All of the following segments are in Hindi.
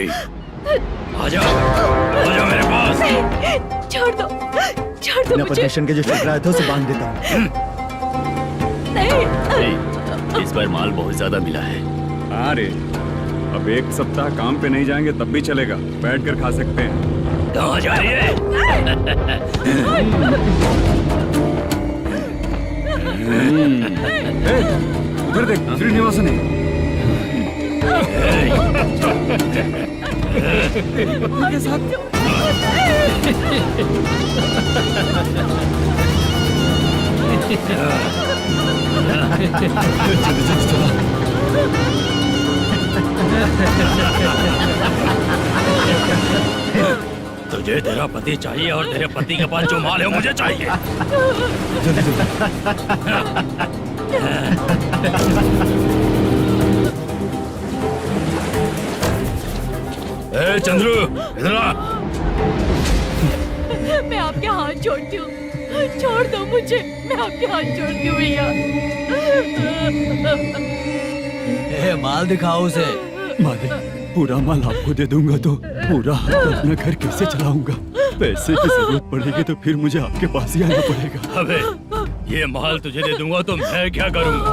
आजा मेरे पास। छोड़ दो अपना मुझे। प्रदर्शन के जो चल रहा है तो उसे बांध देता हूँ। नहीं। इस बार माल बहुत ज्यादा मिला है। हाँ रे, अब एक सप्ताह काम पे नहीं जाएंगे तब भी चलेगा, बैठ कर खा सकते हैं। कहाँ जा रही है? उधर देख, श्रीनिवासन है। उनके साथ तुझे तेरा पति चाहिए और तेरे पति के पास जो माल है वो मुझे चाहिए। ए चंद्रू, इधर आ। मैं आपके हाथ जोड़ती हूँ, छोड़ दो मुझे। मैं आपके हाथ जोड़ती हूँ भैया। माल दिखाओ उसे। मालिक, पूरा माल आपको दे दूंगा तो पूरा अपना घर कैसे चलाऊंगा? पैसे की जरूरत पड़ेगी तो फिर मुझे आपके पास ही आना पड़ेगा। अबे, ये माल तुझे दे दूंगा तो मैं क्या करूंगा?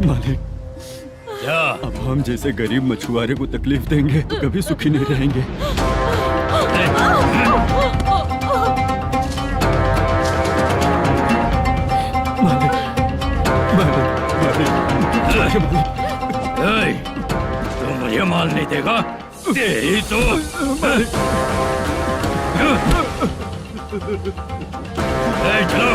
मालिक, क्या? अब हम जैसे गरीब मछुआरे को तकलीफ देंगे तो कभी सुखी नहीं रहेंगे। मालिक, मालिक, मालिक, तू मुझे माल नहीं देगा? तेरी तो चलो।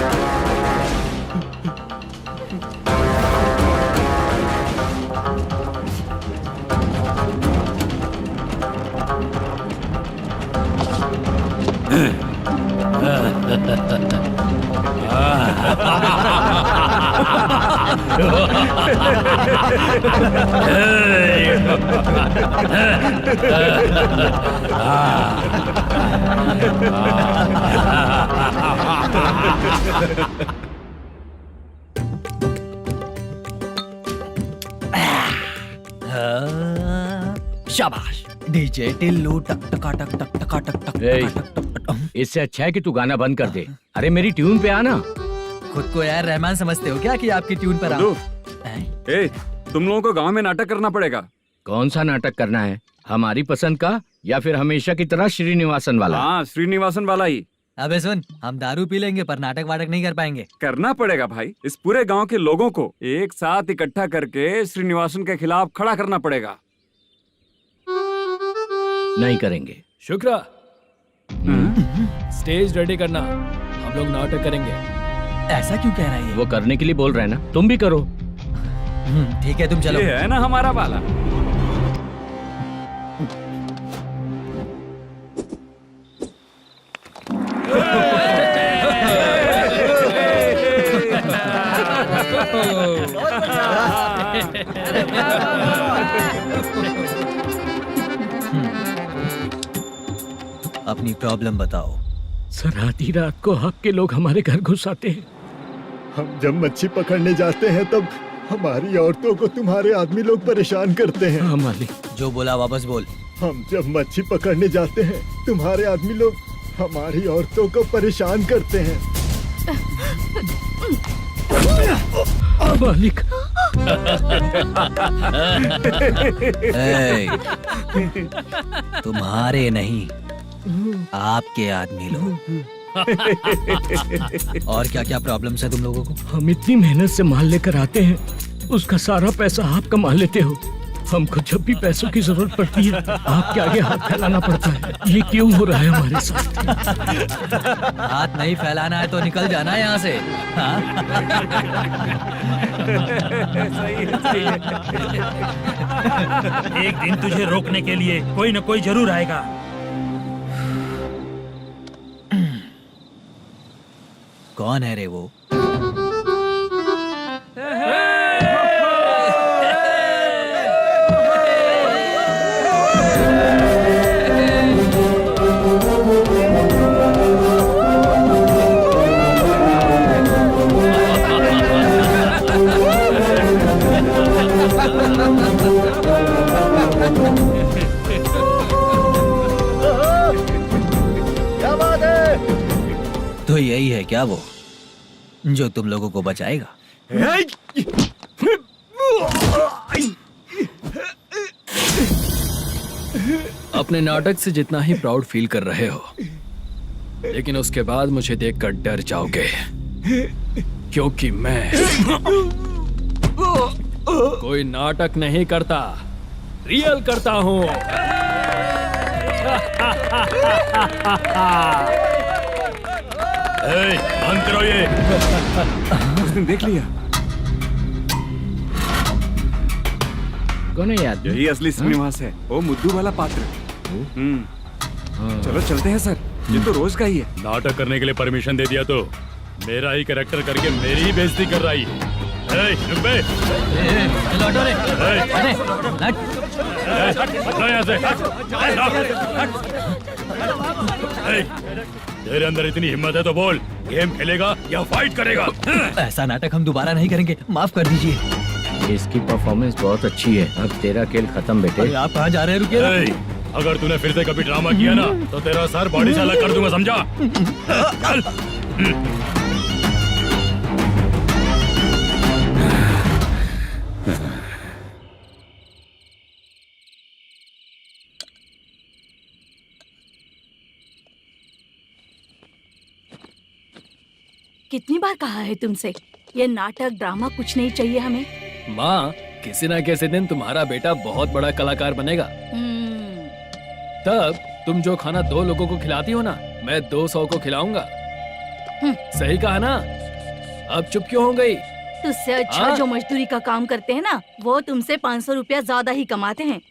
शाबाश डीजे टिल्लू टक टका टक टक टका टक टक टक टक। इससे अच्छा है कि तू गाना बंद कर दे। अरे मेरी ट्यून पे आना। खुद को यार रहमान समझते हो क्या कि आपकी ट्यून पर आओ? ए, तुम लोगों को गांव में नाटक करना पड़ेगा। कौन सा नाटक करना है? हमारी पसंद का या फिर हमेशा की तरह श्रीनिवासन वाला? हाँ, श्रीनिवासन वाला ही। अबे सुन, हम दारू पी लेंगे पर नाटक वाटक नहीं कर पाएंगे। करना पड़ेगा भाई। इस पूरे गांव के लोगों को एक साथ इकट्ठा करके श्रीनिवासन के खिलाफ खड़ा करना पड़ेगा। नहीं करेंगे। शुक्रा, स्टेज रेडी करना, हम लोग नाटक करेंगे। ऐसा क्यों कह रहा है ये? वो करने के लिए बोल रहे हैं ना, तुम भी करो। ठीक है, तुम चलो। ये है ना हमारा वाला। अपनी प्रॉब्लम बताओ। सर, आधी रात को आपके लोग हमारे घर घुस आते हैं। हम जब मच्छी पकड़ने जाते हैं तब हमारी औरतों को तुम्हारे आदमी लोग परेशान करते हैं। हाँ मालिक। जो बोला वापस बोल। हम जब मच्छी पकड़ने जाते हैं तुम्हारे आदमी लोग हमारी औरतों को परेशान करते हैं। मालिक। तुम्हारे नहीं, आपके आदमी लोग। और क्या क्या प्रॉब्लम्स है तुम लोगों को? हम इतनी मेहनत से माल लेकर आते हैं, उसका सारा पैसा आप कमा लेते हो। हमको जब भी पैसों की जरूरत पड़ती है आपके आगे हाथ फैलाना पड़ता है। ये क्यों हो रहा है हमारे साथ? हाथ नहीं फैलाना है तो निकल जाना है यहाँ से। हाँ? एक दिन तुझे रोकने के लिए कोई न कोई जरूर आएगा। कौन है रे वो? क्या बात है? तो यही है क्या वो जो तुम लोगों को बचाएगा? अपने नाटक से जितना ही प्राउड फील कर रहे हो, लेकिन उसके बाद मुझे देखकर डर जाओगे, क्योंकि मैं कोई नाटक नहीं करता, रियल करता हूँ। बंद करो ये। उसने देख लिया। कौन है याद? यही असली श्रीनिवास है, वो मुद्दू वाला पात्र। चलो चलते हैं सर, ये तो रोज का ही है। नाटक करने के लिए परमिशन दे दिया तो मेरा ही कैरेक्टर करके मेरी ही बेइज्जती कर रही है। रुक बे। लौटो रे। हटो यहाँ से। तेरे अंदर इतनी हिम्मत है तो बोल, गेम खेलेगा या फाइट करेगा? ऐसा नाटक हम दोबारा नहीं करेंगे, माफ कर दीजिए। इसकी परफॉर्मेंस बहुत अच्छी है। अब तेरा खेल खत्म बेटे। अरे आप कहाँ जा रहे हैं? रुकिए ना। अगर तूने फिर से कभी ड्रामा किया ना तो तेरा सर बॉडी से अलग कर दूंगा, समझा? चल। कितनी बार कहा है तुमसे, ये नाटक ड्रामा कुछ नहीं चाहिए हमें। माँ, किसी ना किसी दिन तुम्हारा बेटा बहुत बड़ा कलाकार बनेगा। तब तुम जो खाना 2 लोगों को खिलाती हो ना, मैं 200 को खिलाऊंगा। सही कहा ना? अब चुप क्यों हो गई? तुझसे अच्छा जो मजदूरी का काम करते हैं ना, वो तुमसे 500 रुपया ज्यादा ही कमाते हैं।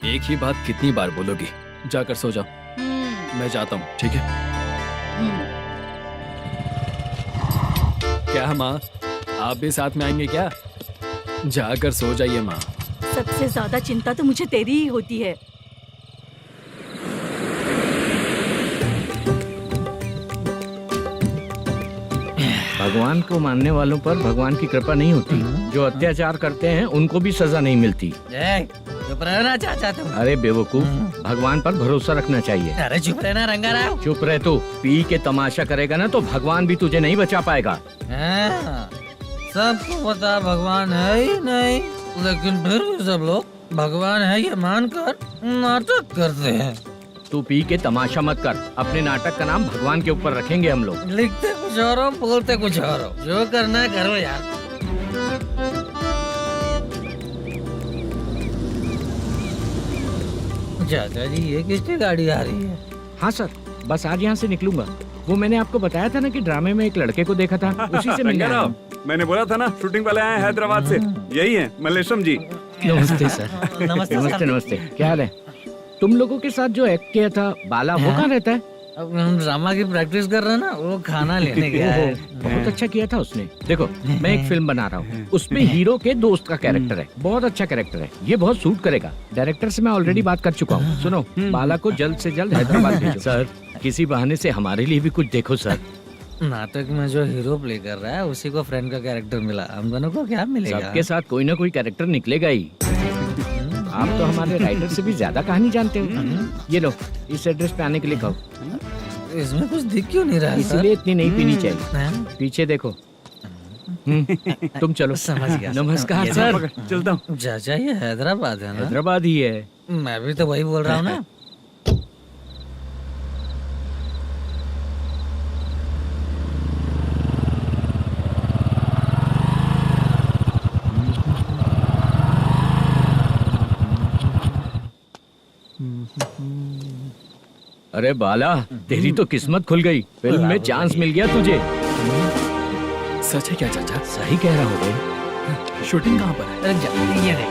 एक ही बात कितनी बार बोलोगी? जाकर सो जाओ, मैं जाता हूँ, ठीक है? क्या माँ, आप भी साथ में आएंगे क्या? जाकर सो जाइए माँ। सबसे ज्यादा चिंता तो मुझे तेरी ही होती है। भगवान को मानने वालों पर भगवान की कृपा नहीं होती। जो अत्याचार करते हैं उनको भी सजा नहीं मिलती। चुप रहना चाचा तुम। अरे बेवकूफ, भगवान पर भरोसा रखना चाहिए। अरे चुप रहना रंगा राव। चुप रह तू। पी के तमाशा करेगा ना तो भगवान भी तुझे नहीं बचा पाएगा। सबको पता भगवान है ही नहीं, लेकिन फिर भी सब लोग भगवान है ये मानकर नाटक करते हैं। तू पी के तमाशा मत कर। अपने नाटक का नाम भगवान के ऊपर रखेंगे हम लोग। लिखते कुछ और हो, बोलते कुछ और हो, जो करना है करो यार। चाचा जी, ये किसकी गाड़ी आ रही है? हाँ सर, बस आज यहाँ से निकलूंगा। वो मैंने आपको बताया था ना कि ड्रामे में एक लड़के को देखा था, उसी से मिलने आया हूँ। मैंने बोला था ना, शूटिंग वाले आए हैं हैदराबाद से। यही है मल्लेशम जी। नमस्ते सर। नमस्ते नमस्ते नमस्ते। क्या हाल है? तुम लोगों के साथ जो एक्ट किया था बाला, वो कहाँ रहता है? अब हम ड्रामा की प्रैक्टिस कर रहे हैं ना, वो खाना लेने गया है। बहुत अच्छा किया था उसने। देखो, मैं एक फिल्म बना रहा हूँ, उसमें हीरो के दोस्त का कैरेक्टर है। बहुत अच्छा कैरेक्टर है, ये बहुत सूट करेगा। डायरेक्टर से मैं ऑलरेडी बात कर चुका हूँ। सुनो, बाला को जल्द से जल्द हैदराबाद भेजो। सर, किसी बहाने से हमारे लिए भी कुछ देखो सर। नाटक में जो हीरो प्ले कर रहा है उसी को फ्रेंड का कैरेक्टर मिला, हम दोनों को क्या मिलेगा? सबके साथ कोई ना कोई कैरेक्टर निकलेगा ही। आप तो हमारे राइटर से भी ज्यादा कहानी जानते हो। ये लो, इस एड्रेस पे आने के लिए कहो। इसमें कुछ दिख क्यों नहीं रहा? इसलिए इतनी नहीं पीनी चाहिए। पीछे देखो। तुम चलो। समझ गया। नमस्कार सर। चलता हूँ। चाचा, ये हैदराबाद है ना? हैदराबाद ही है। मैं भी तो वही बोल रहा हूँ ना। अरे बाला, तेरी तो किस्मत खुल गई। फिल्म में चांस मिल गया तुझे। सच है क्या चाचा? सही कह रहा हो भाई। शूटिंग कहाँ पर है? ये देख।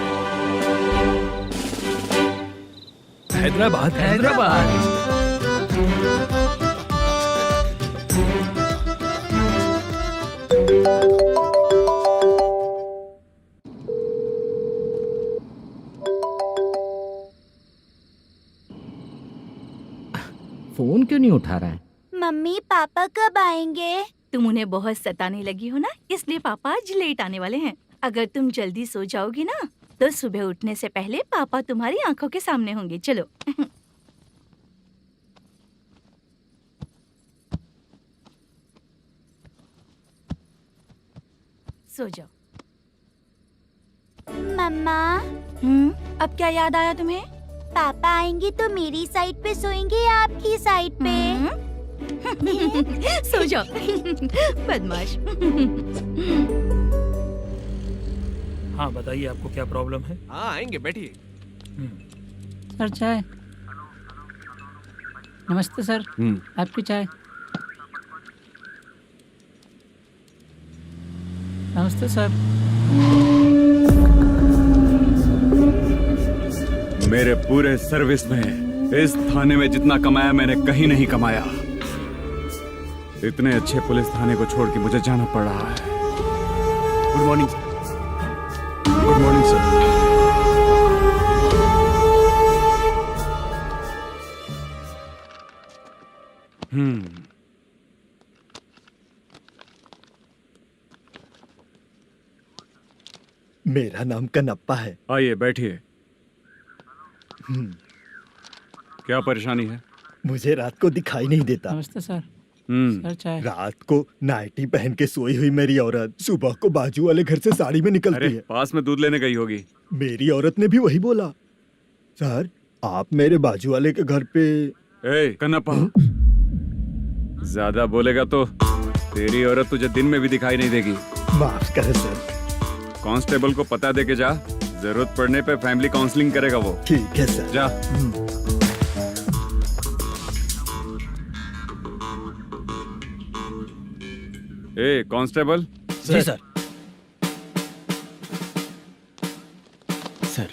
हैदराबाद। हैदराबाद। फोन क्यों नहीं उठा रहा है? मम्मी पापा कब आएंगे? तुम उन्हें बहुत सताने लगी हो ना, इसलिए पापा आज लेट आने वाले हैं। अगर तुम जल्दी सो जाओगी ना तो सुबह उठने से पहले पापा तुम्हारी आंखों के सामने होंगे। चलो। सो जाओ। मम्मा, अब क्या याद आया तुम्हें? पापा आएंगे तो मेरी साइड पे सोएंगे या आपकी साइड पे? सो जाओ। बदमाश। हाँ बताइए, आपको क्या प्रॉब्लम है? हाँ आएंगे, बैठिए। सर चाय। नमस्ते सर, आपकी चाय। नमस्ते सर। मेरे पूरे सर्विस में इस थाने में जितना कमाया मैंने कहीं नहीं कमाया। इतने अच्छे पुलिस थाने को छोड़ के मुझे जाना पड़ रहा है। Good morning sir. Good morning sir. मेरा नाम कनप्पा है। आइए बैठिए। क्या परेशानी है? मुझे रात को दिखाई नहीं देता। नमस्ते सर। सर चाय। रात को नाइटी पहन के सोई हुई मेरी औरत सुबह को बाजू वाले घर से साड़ी में निकलती अरे है। पास में दूध लेने गई होगी। मेरी औरत ने भी वही बोला। सर, आप मेरे बाजू वाले के घर पे। ए कन्नप्पा, ज्यादा बोलेगा तो तेरी औरत तुझे दिन में भी दिखाई नहीं देगी। माफ करें सर। कांस्टेबल को पता दे के जा, जरूरत पड़ने पे फैमिली काउंसलिंग करेगा वो। ठीक है सर। जा। ए कांस्टेबल। जी सर। सर,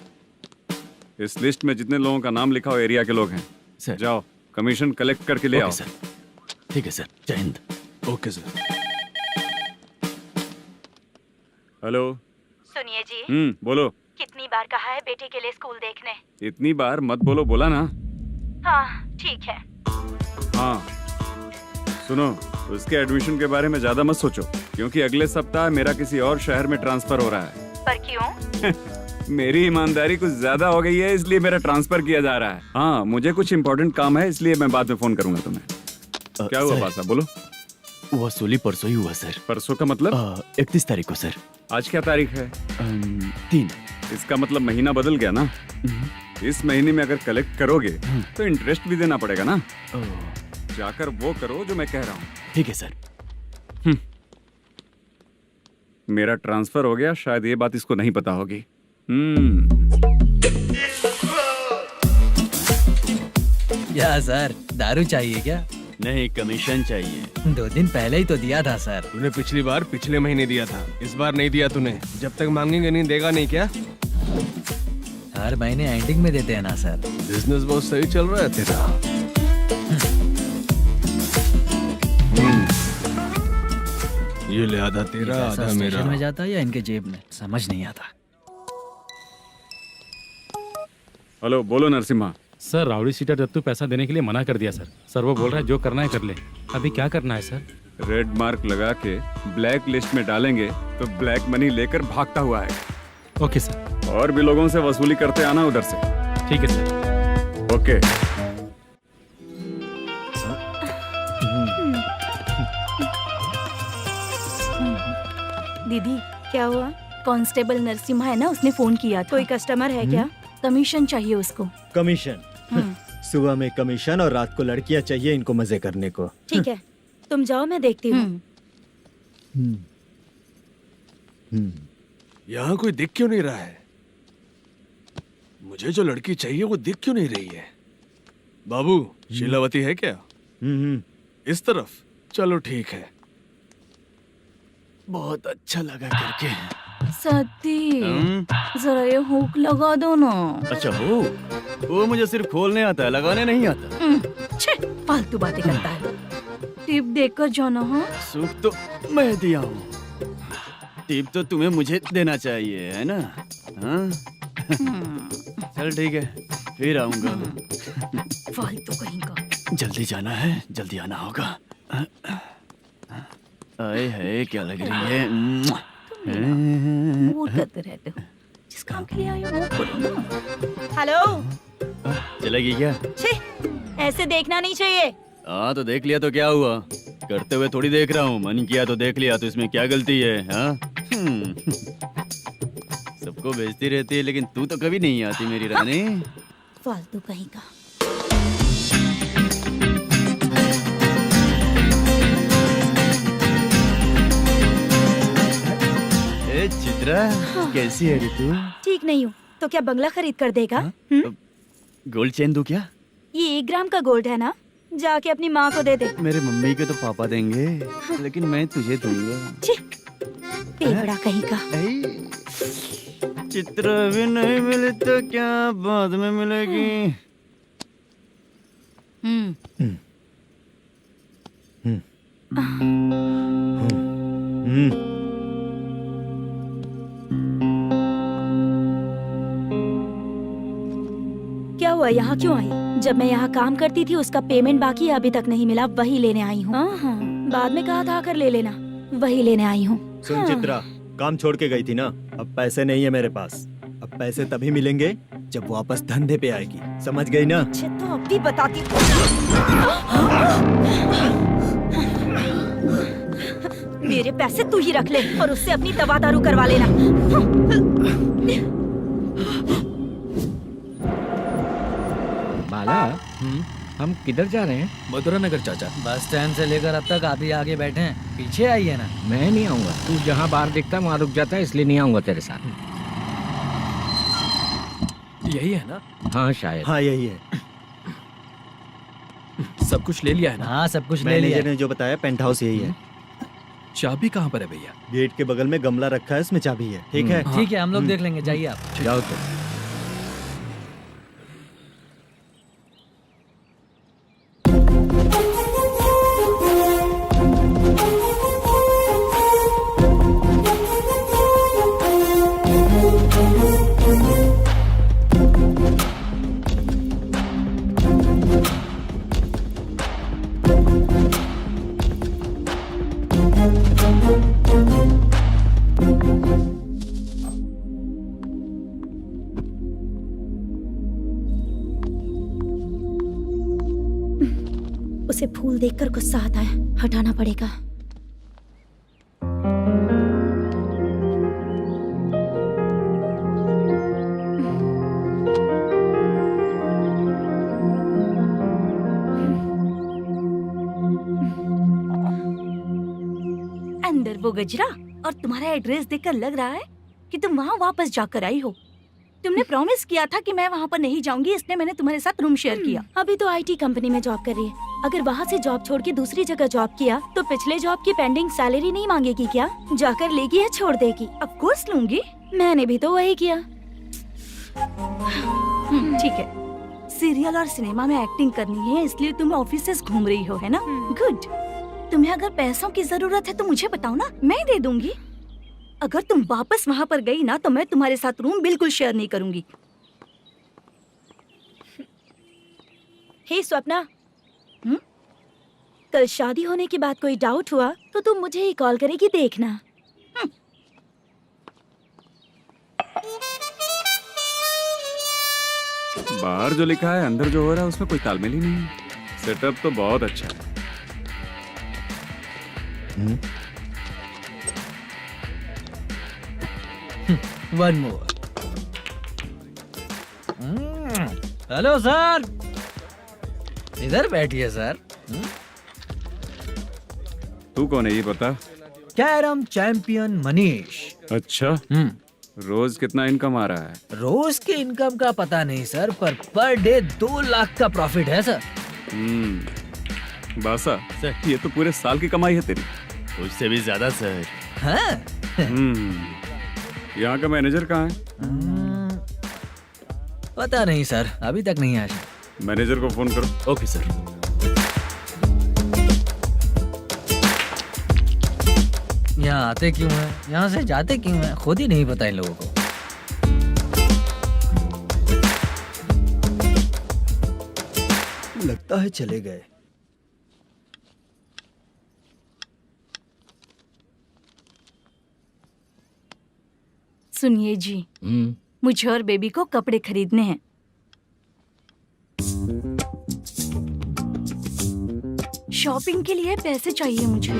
इस लिस्ट में जितने लोगों का नाम लिखा हो एरिया के लोग हैं। सर। जाओ कमीशन कलेक्ट करके ले आओ। सर। ठीक है सर, जय हिंद। Okay sir. हेलो। सुनिए जी। बोलो। कितनी बार कहा है बेटे के लिए स्कूल देखने? इतनी बार मत बोलो, बोला ना। हाँ ठीक है। हाँ सुनो, उसके एडमिशन के बारे में ज्यादा मत सोचो, क्योंकि अगले सप्ताह मेरा किसी और शहर में ट्रांसफर हो रहा है। पर क्यों? मेरी ईमानदारी कुछ ज्यादा हो गई है, इसलिए मेरा ट्रांसफर किया जा रहा है। हाँ मुझे कुछ इम्पोर्टेंट काम है, इसलिए मैं बाद में फोन करूंगा तुम्हें। क्या हुआ पासा, बोलो। वसूली परसों ही हुआ सर। परसों का मतलब? 31 तारीख को सर। आज क्या तारीख है? 3। इसका मतलब महीना बदल गया ना। इस महीने में अगर कलेक्ट करोगे तो इंटरेस्ट भी देना पड़ेगा ना। जाकर वो करो जो मैं कह रहा हूँ। ठीक है सर। मेरा ट्रांसफर हो गया, शायद ये बात इसको नहीं पता होगी। क्या सर, दारू चाहिए क्या? नहीं, कमीशन चाहिए। 2 दिन पहले ही तो दिया था सर। तूने पिछली बार पिछले महीने दिया था, इस बार नहीं दिया तूने। जब तक मांगेंगे नहीं देगा नहीं क्या? हर महीने एंडिंग में देते हैं ना सर। बिजनेस बहुत सही चल रहा है तेरा। ये ले आधा तेरा, आधा मेरा। में जाता है या इनके जेब में, समझ नहीं आता। हेलो, बोलो Narasimha. Sir rowdy seater Dattu पैसा देने के लिए मना कर दिया सर। सर वो बोल रहा है जो करना है कर ले। अभी क्या करना है सर? रेड मार्क लगा के ब्लैक लिस्ट में डालेंगे तो ब्लैक मनी लेकर भागता हुआ है। Okay sir. और भी लोगों से वसूली करते आना उधर से। ठीक है सर। ओके। दीदी क्या हुआ? कांस्टेबल नरसिम्हा है ना, उसने फोन किया था। कोई कस्टमर है क्या? कमीशन चाहिए उसको। कमीशन? सुबह में कमीशन और रात को लड़कियां चाहिए इनको मजे करने को। ठीक है, तुम जाओ, मैं देखती हूँ। यहाँ कोई दिख क्यों नहीं रहा है? मुझे जो लड़की चाहिए वो दिख क्यों नहीं रही है? बाबू, शीलावती है क्या? इस तरफ? चलो ठीक है। बहुत अच्छा लगा करके। सती जरा ये हुक लगा दो ना। अच्छा वो मुझे सिर्फ खोलने आता है, लगाने नहीं आता। छे, फालतू बातें करता है। टिप देकर जाना। हाँ सुख तो मैं दिया हूँ, टिप तो तुम्हें मुझे देना चाहिए, है ना? हाँ? चल ठीक है, फिर आऊंगा। फालतू कहीं का। जल्दी जाना है, जल्दी आना होगा। आए है, क्या लग रही है? मूड करते रहते हो। जिस काम के लिए आए हो वो करो ना। हेलो। चलेगी क्या? छी, ऐसे देखना नहीं चाहिए। हाँ तो देख लिया तो क्या हुआ? करते हुए थोड़ी देख रहा हूँ, मन किया तो देख लिया, तो इसमें क्या गलती है? हाँ सबको भेजती रहती है लेकिन तू तो कभी नहीं आती मेरी रानी। फालतू कहीं का। ए चित्रा, कैसी है रे तू? ठीक नहीं हूँ तो क्या बंगला खरीद कर देगा? गोल्ड चेन दूं क्या? ये 1 ग्राम का गोल्ड है ना, जाके अपनी माँ को दे दे। मेरे मम्मी के तो पापा देंगे, लेकिन मैं तुझे दूंगा। पेवड़ा कहीं का। चित्रा भी नहीं मिली तो क्या बाद में मिलेगी? क्या हुआ, यहाँ क्यों आई? जब मैं यहाँ काम करती थी उसका पेमेंट बाकी है, अभी तक नहीं मिला, वही लेने आई हूँ। बाद में कहा था आकर ले लेना, वही लेने आई हूँ। सुन चित्रा, काम छोड़ के गई थी ना, अब पैसे नहीं है मेरे पास। अब पैसे तभी मिलेंगे जब वापस धंधे पे आएगी, समझ गई ना? अच्छा तो अब भी बताती। मेरे पैसे तू ही रख ले और उससे अपनी दवा दारू करवा लेना। बाला, हम किधर जा रहे हैं? मथुरा नगर चाचा। बस स्टैंड से लेकर अब तक आप ही आगे बैठे हैं, पीछे आइए ना। मैं नहीं आऊंगा, तू जहाँ बाहर दिखता वहाँ रुक जाता है, इसलिए नहीं आऊंगा तेरे साथ। यही है ना? हाँ शायद। हाँ यही है। सब कुछ ले लिया है ना? हाँ सब कुछ ले लिया। मैनेजर ने जो बताया पेंट हाउस यही है। चाबी कहाँ पर है भैया? गेट के बगल में गमला रखा है, उसमें चाबी है। ठीक है? ठीक है, हम लोग देख लेंगे, जाइए आप। जाओ तो। उसे फूल देखकर गुस्सा आता है, हटाना पड़ेगा। अंदर वो गजरा और तुम्हारा एड्रेस देखकर लग रहा है कि तुम वहाँ वापस जाकर आई हो। तुमने प्रॉमिस किया था कि मैं वहाँ पर नहीं जाऊंगी, इसलिए मैंने तुम्हारे साथ रूम शेयर किया। अभी तो आईटी कंपनी में जॉब कर रही है। अगर वहाँ से जॉब छोड़ के दूसरी जगह जॉब किया तो पिछले जॉब की पेंडिंग सैलरी नहीं मांगेगी क्या? जाकर लेगी या छोड़ देगी? ऑफ कोर्स लूंगी। मैंने भी तो वही किया। ठीक है, सीरियल और सिनेमा में एक्टिंग करनी है, इसलिए तुम ऑफिसेस घूम रही हो, है ना? गुड। तुम्हें अगर पैसों की जरूरत है तो मुझे बताओ ना, मैं दे दूंगी। अगर तुम वापस वहाँ पर गई ना तो मैं तुम्हारे साथ रूम बिल्कुल शेयर नहीं करूंगी। हे स्वप्ना, कल शादी होने की बात कोई डाउट हुआ तो तुम मुझे ही कॉल करेगी, देखना। बाहर जो लिखा है अंदर जो हो रहा है उसमें कोई तालमेल ही नहीं है। सेटअप तो बहुत अच्छा है। One more. हेलो सर, इधर बैठिए सर। तू कौन है ये बता? Carrom champion Manish. अच्छा, रोज कितना इनकम आ रहा है? रोज के इनकम का पता नहीं सर, पर डे 2 लाख का प्रॉफिट है सर। बासा, ये तो पूरे साल की कमाई है तेरी। उससे भी ज्यादा सर। हाँ? यहाँ का मैनेजर कहाँ है? पता नहीं सर, अभी तक नहीं आया। मैनेजर को फोन करो। Okay sir. यहाँ आते क्यों हैं, यहाँ से जाते क्यों हैं, खुद ही नहीं पता इन लोगों को। लगता है चले गए। सुनिए जी, मुझे और बेबी को कपड़े खरीदने हैं। शॉपिंग के लिए पैसे चाहिए मुझे।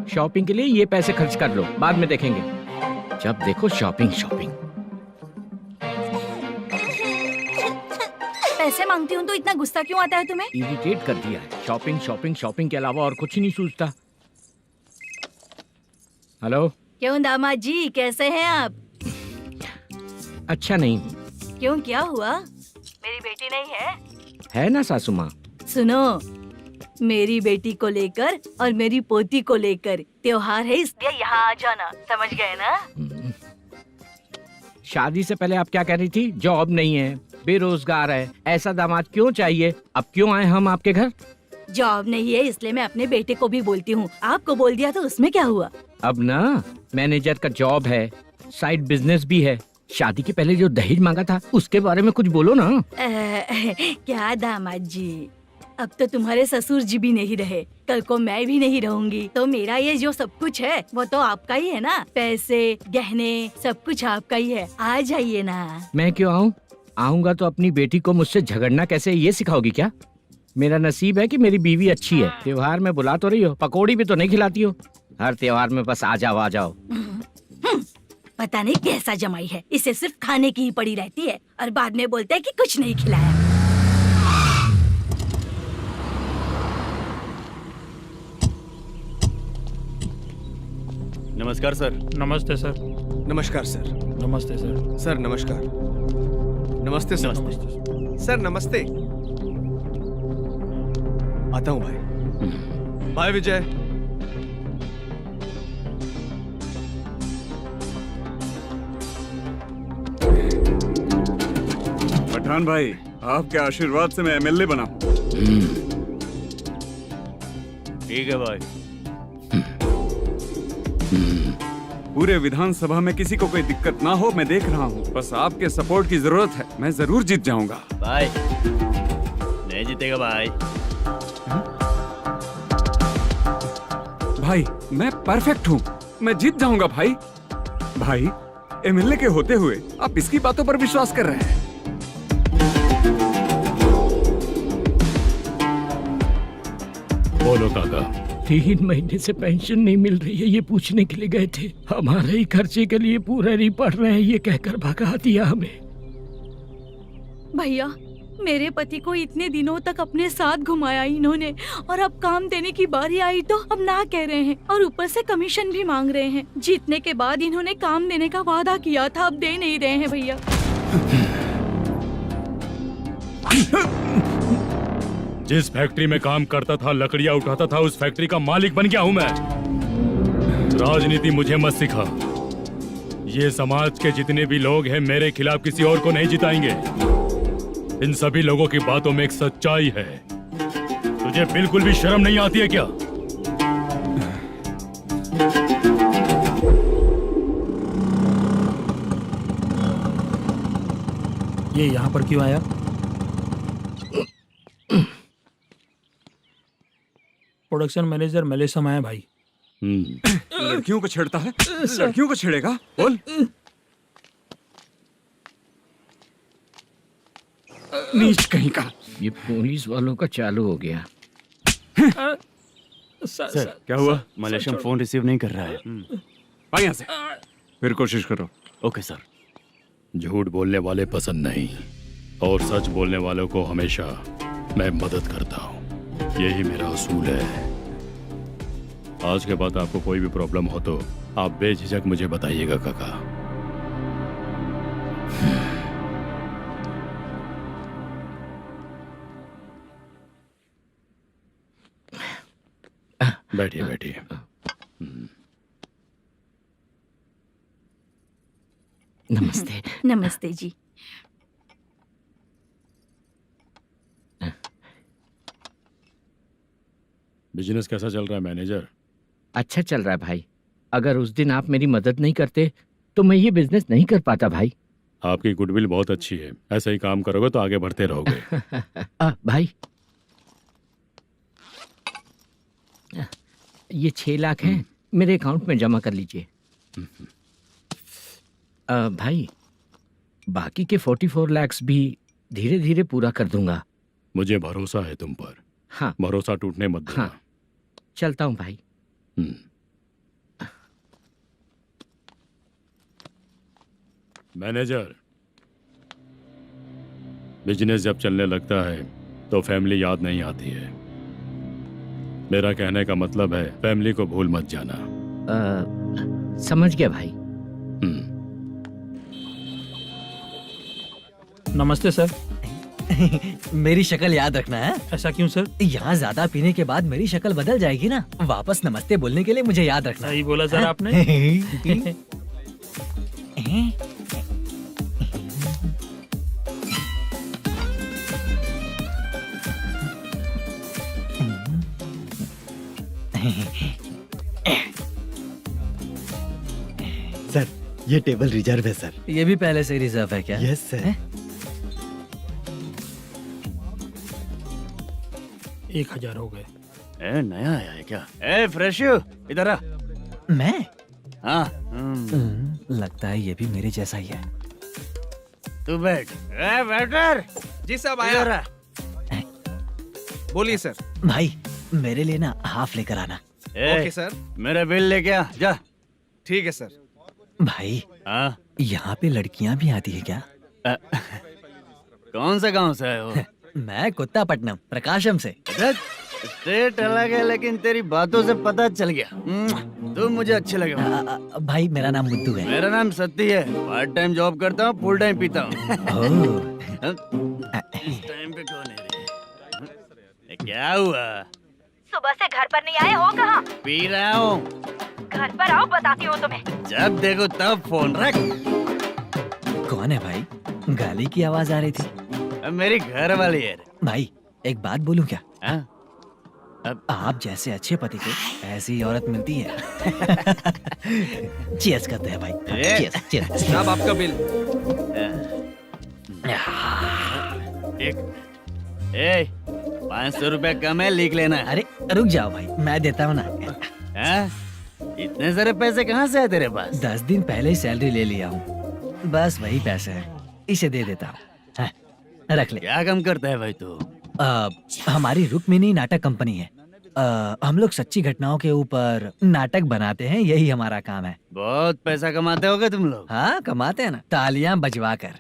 शॉपिंग के लिए ये पैसे खर्च कर लो, बाद में देखेंगे। जब देखो शॉपिंग शॉपिंग। पैसे मांगती हूँ तो इतना गुस्सा क्यों आता है तुम्हें? इरिटेट कर दिया है। शॉपिंग शॉपिंग शॉपिंग के अलावा और कुछ नहीं सूझता। हेलो। क्यों दामाद जी, कैसे हैं आप? अच्छा नहीं। क्यों, क्या हुआ? मेरी बेटी नहीं है? है ना सासू माँ। सुनो, मेरी बेटी को लेकर और मेरी पोती को लेकर त्योहार है, इसलिए यहाँ आ जाना, समझ गए ना? शादी से पहले आप क्या कह रही थी? जॉब नहीं है, बेरोजगार है, ऐसा दामाद क्यों चाहिए? अब क्यों आए हम आपके घर? जॉब नहीं है इसलिए मैं अपने बेटे को भी बोलती हूँ। आपको बोल दिया तो उसमें क्या हुआ? अब ना मैनेजर का जॉब है, साइड बिजनेस भी है। शादी के पहले जो दहेज मांगा था उसके बारे में कुछ बोलो ना। क्या दामाद जी, अब तो तुम्हारे ससुर जी भी नहीं रहे, कल को मैं भी नहीं रहूंगी, तो मेरा ये जो सब कुछ है वो तो आपका ही है ना। पैसे, गहने, सब कुछ आपका ही है। आ जाइए ना। मैं क्यों आऊँ? आऊंगा तो अपनी बेटी को मुझसे झगड़ना कैसे ये सिखाओगी क्या? मेरा नसीब है कि मेरी बीवी अच्छी है। त्योहार में बुला तो रही हो, पकौड़ी भी तो नहीं खिलाती हो। हर त्योहार में बस आ जाओ आ जाओ। पता नहीं कैसा जमाई है, इसे सिर्फ खाने की ही पड़ी रहती है और बाद में बोलते हैं कि कुछ नहीं खिलाया। नमस्कार सर। नमस्ते सर। नमस्कार सर। नमस्ते सर। सर नमस्कार। नमस्ते सर। सर नमस्ते। आता हूँ भाई। बाय विजय। पठान भाई, आपके आशीर्वाद से मैं एमएलए बना हूँ। ठीक है भाई। पूरे विधानसभा में किसी को कोई दिक्कत ना हो, मैं देख रहा हूँ। बस आपके सपोर्ट की जरूरत है, मैं जरूर जीत जाऊंगा। भाई नहीं जीतेगा भाई। भाई मैं परफेक्ट हूँ, मैं जीत जाऊंगा भाई। भाई एमएलए के होते हुए आप इसकी बातों पर विश्वास कर रहे हैं। बोलो काका। 3 महीने से पेंशन नहीं मिल रही है, ये पूछने के लिए गए थे। हमारे ही खर्चे के लिए पूरा नहीं पड़ रहे हैं, ये कहकर भगा दिया हमें। भैया, मेरे पति को इतने दिनों तक अपने साथ घुमाया इन्होंने, और अब काम देने की बारी आई तो अब ना कह रहे हैं और ऊपर से कमीशन भी मांग रहे हैं। जीतने के बाद इन्होंने काम देने का वादा किया था, अब दे नहीं रहे हैं भैया। जिस फैक्ट्री में काम करता था, लकड़ियां उठाता था, उस फैक्ट्री का मालिक बन गया हूं मैं। राजनीति मुझे मत सिखा। ये समाज के जितने भी लोग हैं मेरे खिलाफ किसी और को नहीं जिताएंगे। इन सभी लोगों की बातों में एक सच्चाई है। तुझे बिल्कुल भी शर्म नहीं आती है क्या? ये यहाँ पर क्यों आया? प्रोडक्शन मैनेजर मलेशम है भाई। लड़कियों को छेड़ता है, लड़कियों को छेड़ेगा? बोल। नीच कहीं का। ये पुलिस वालों का चालू हो गया। सर क्या हुआ? मलेशियन फोन रिसीव नहीं कर रहा है। आ यहाँ से। फिर कोशिश करो। Okay sir. झूठ बोलने वाले पसंद नहीं, और सच बोलने वालों को हमेशा मैं मदद करता हूँ। यही मेरा असूल है। आज के बाद आपको कोई भी प्रॉब्लम हो तो आप बेझिझक मुझे बताइएगा काका। बैठिए बैठिए। नमस्ते। नमस्ते जी। बिजनेस कैसा चल रहा है मैनेजर? अच्छा चल रहा है भाई। अगर उस दिन आप मेरी मदद नहीं करते तो मैं ये बिजनेस नहीं कर पाता भाई। आपकी गुडविल बहुत अच्छी है, ऐसा ही काम करोगे तो आगे बढ़ते रहोगे। भाई ये 6 लाख हैं, मेरे अकाउंट में जमा कर लीजिए। भाई, बाकी के 44 लाख भी धीरे धीरे पूरा कर दूंगा। मुझे भरोसा है तुम पर। हाँ, भरोसा टूटने मत देना। हाँ, चलता हूँ भाई। मैनेजर, बिजनेस जब चलने लगता है तो फैमिली याद नहीं आती है। मेरा कहने का मतलब है फैमिली को भूल मत जाना। समझ गया भाई। नमस्ते सर। मेरी शक्ल याद रखना है। ऐसा क्यों सर? यहाँ ज्यादा पीने के बाद मेरी शक्ल बदल जाएगी ना। वापस नमस्ते बोलने के लिए मुझे याद रखना। सही बोला सर आपने। सर, ये टेबल रिजर्व है सर। ये भी पहले से रिजर्व है क्या? Yes sir. 1000 हो गए। ए, नया आया है क्या? ए फ्रेश इधर आ। मैं? हाँ। लगता है ये भी मेरे जैसा ही है। तू बैठ। ए वेटर। जी साहब इधर आ। बोलिए सर। भाई, मेरे लिए ना हाफ लेकर आना। Okay sir. मेरा बिल लेके आ जा। ठीक है सर। भाई, हाँ, यहाँ पे लड़कियाँ भी आती है क्या? कौन सा गांव से आए हो? मैं कुत्तापट्टनम, प्रकाशम से। स्टेट अलग है लेकिन तेरी बातों से पता चल गया। तुम मुझे अच्छे लगे हो। भाई, मेरा नाम मुद्दू है। मेरा नाम सत्ती है। पार्ट टाइम जॉब करता हूँ, फुल टाइम पीता हूँ। इस टाइम पे कौन है रे? क्या हुआ? सुबह से घर पर नहीं आए हो? कहाँ? पी रहा हूँ। घर पर आओ, बताती हूँ तुम्हें। जब देखो तब फोन रख। कौन है भाई? गाली की आवाज आ रही थी। मेरी घर वाली है। भाई, एक बात बोलूं क्या? अब आप जैसे अच्छे पति को ऐसी औरत मिलती है। चीयर्स करते हैं भाई। Cheers, cheers. साहब आपका बिल। एक 500 रुपया कम है, लिख लेना। अरे रुक जाओ भाई, मैं देता हूँ ना। इतने सारे पैसे कहाँ से आए तेरे पास? 10 दिन पहले ही सैलरी ले लिया हूँ। बस वही पैसे हैं, इसे दे देता हूँ। रख ले। क्या काम करता है भाई तू? हमारी रुक्मिनी नाटक कंपनी है। हम लोग सच्ची घटनाओं के ऊपर नाटक बनाते हैं, यही हमारा काम है। बहुत पैसा कमाते होगे तुम लोग। हाँ, कमाते हैं ना, तालियां बजवा कर।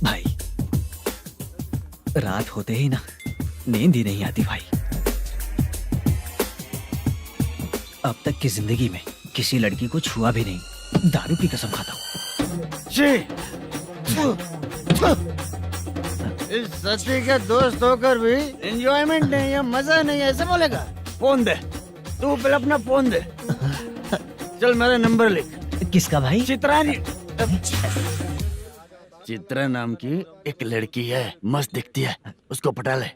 भाई, रात होते ही ना नींद ही नहीं आती भाई। अब तक की जिंदगी में किसी लड़की को छुआ भी नहीं। दारू की कसम खाता हूँ। इस सच्ची का दोस्त होकर भी एंजॉयमेंट नहीं है, मजा नहीं है, ऐसे बोलेगा? फोन दे, तू पहले अपना फोन दे। चल मेरा नंबर लिख। किसका भाई? चित्रानी। चित्रा नाम की एक लड़की है, मस्त दिखती है, उसको पटा ले।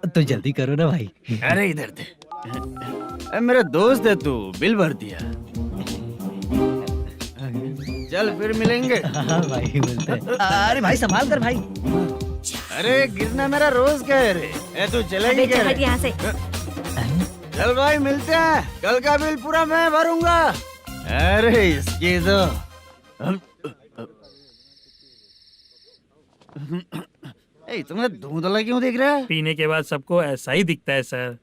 तो जल्दी करो ना भाई। अरे इधर दे। मेरा दोस्त है तू, बिल भर दिया। चल फिर मिलेंगे। हाँ भाई, मिलते हैं। अरे भाई, संभाल कर भाई। अरे गिरना मेरा रोज का है रे। तू चलेगी क्या रे? यहाँ से। चल भाई, मिलते हैं। कल का बिल पूरा मैं भरूंगा। अरे इसकी तो तुम्हें धुंधला क्यों दिख रहा है? पीने के बाद सबको ऐसा ही दिखता है सर।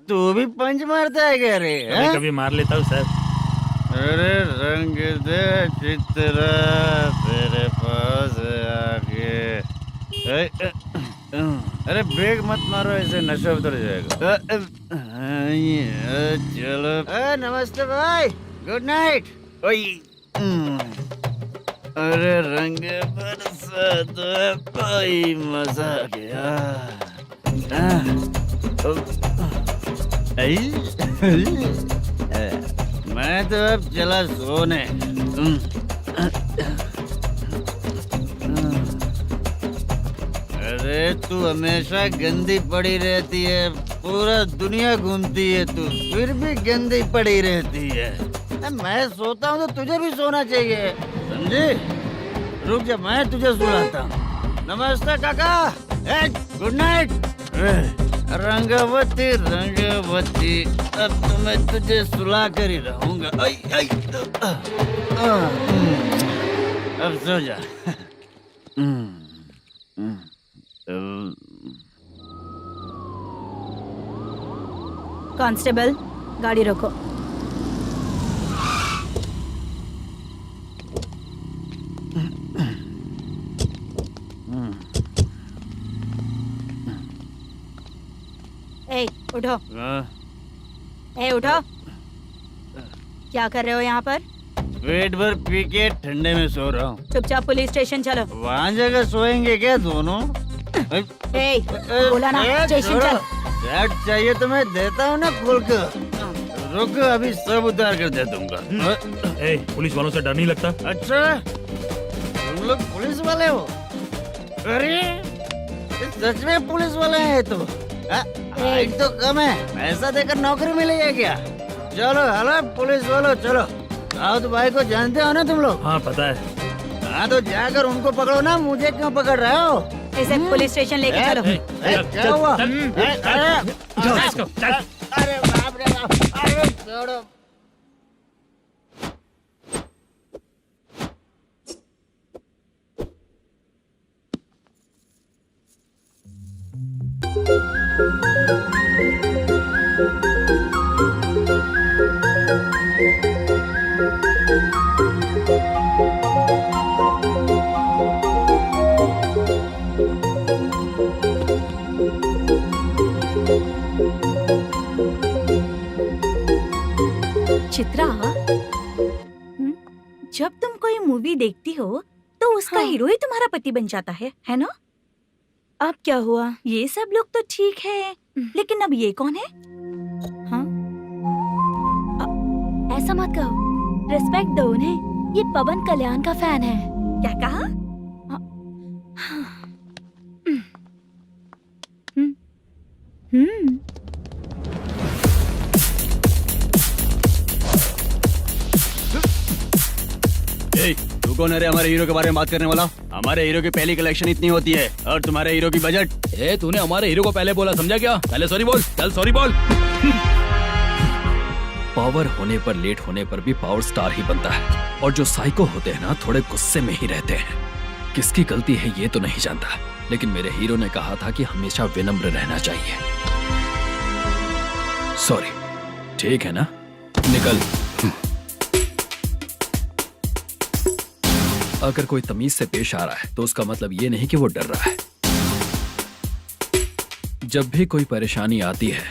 तू भी पंच मारता है क्या रे? कभी कभी मार लेता हूँ सर। अरे रंग दे चित्रा तेरे पास आके। अरे ब्रेक मत मारो, ऐसे नशा उतर जाएगा। चलो। नमस्ते भाई, गुड नाइट। अरे रंग बरसात भाई, मजा आ गया। मैं तो अब चला सोने। अरे तू हमेशा गंदी पड़ी रहती है, पूरा दुनिया घूमती है तू, फिर भी गंदी पड़ी रहती है। मैं सोता हूँ तो तुझे भी सोना चाहिए, समझे? रुक जा, मैं तुझे सुलाता हूँ। नमस्ते काका, गुड नाइट। रंगवती रंगवती, अब तो मैं तुझे सुला कर ही रहूंगा। आई आई अब सो जा। कांस्टेबल, गाड़ी रोको। ए, उठो। ए, उठो। क्या कर रहे हो यहाँ पर? पेट भर पी के ठंडे में सो रहा हूँ। चुपचाप पुलिस स्टेशन चलो। वहाँ जगह सोएंगे क्या दोनों? ए, बोला ना स्टेशन चल। शर्ट चाहिए तो मैं देता हूँ ना खोल कर। रुक, अभी सब उतार कर दे दूंगा। ए, पुलिस वालों से डर नहीं लगता? अच्छा, तुम लोग पुलिस वाले हो? अरे सच में पुलिस वाले हैं तो? हाइट तो कम है, पैसा देकर नौकरी मिलेगी क्या? चलो हेलो पुलिस वालों, चलो। राउत भाई को जानते हो ना तुम लोग? हाँ पता है। हाँ तो जाकर उनको पकड़ो ना, मुझे क्यों पकड़ रहे हो? इसे पुलिस स्टेशन लेके चलो। क्या हुआ? चल। अरे बाप रे बाप, अरे छोड़ो। चित्रा, जब तुम कोई मूवी देखती हो तो उसका हीरो ही तुम्हारा पति बन जाता है ना? अब क्या हुआ? ये सब लोग तो ठीक है, लेकिन अब ये कौन है? हाँ? ऐसा मत कहो, रिस्पेक्ट दो उन्हें। ये पवन कल्याण का फैन है। क्या कहा? तू कौन है रे हमारे हीरो के बारे में बात करने वाला? हमारे हीरो की पहली कलेक्शन इतनी होती है और तुम्हारे हीरो की बजट। तूने हमारे हीरो को पहले बोला, समझा क्या? पहले सॉरी बोल, चल सॉरी बोल। पावर होने पर, लेट होने पर भी पावर स्टार ही बनता है। और जो साइको होते हैं ना, थोड़े गुस्से में ही रहते हैं। किसकी गलती है ये तो नहीं जानता, लेकिन मेरे हीरो ने कहा था कि हमेशा विनम्र रहना चाहिए। सॉरी, ठीक है ना? निकल। अगर कोई तमीज से पेश आ रहा है तो उसका मतलब ये नहीं कि वो डर रहा है। जब भी कोई परेशानी आती है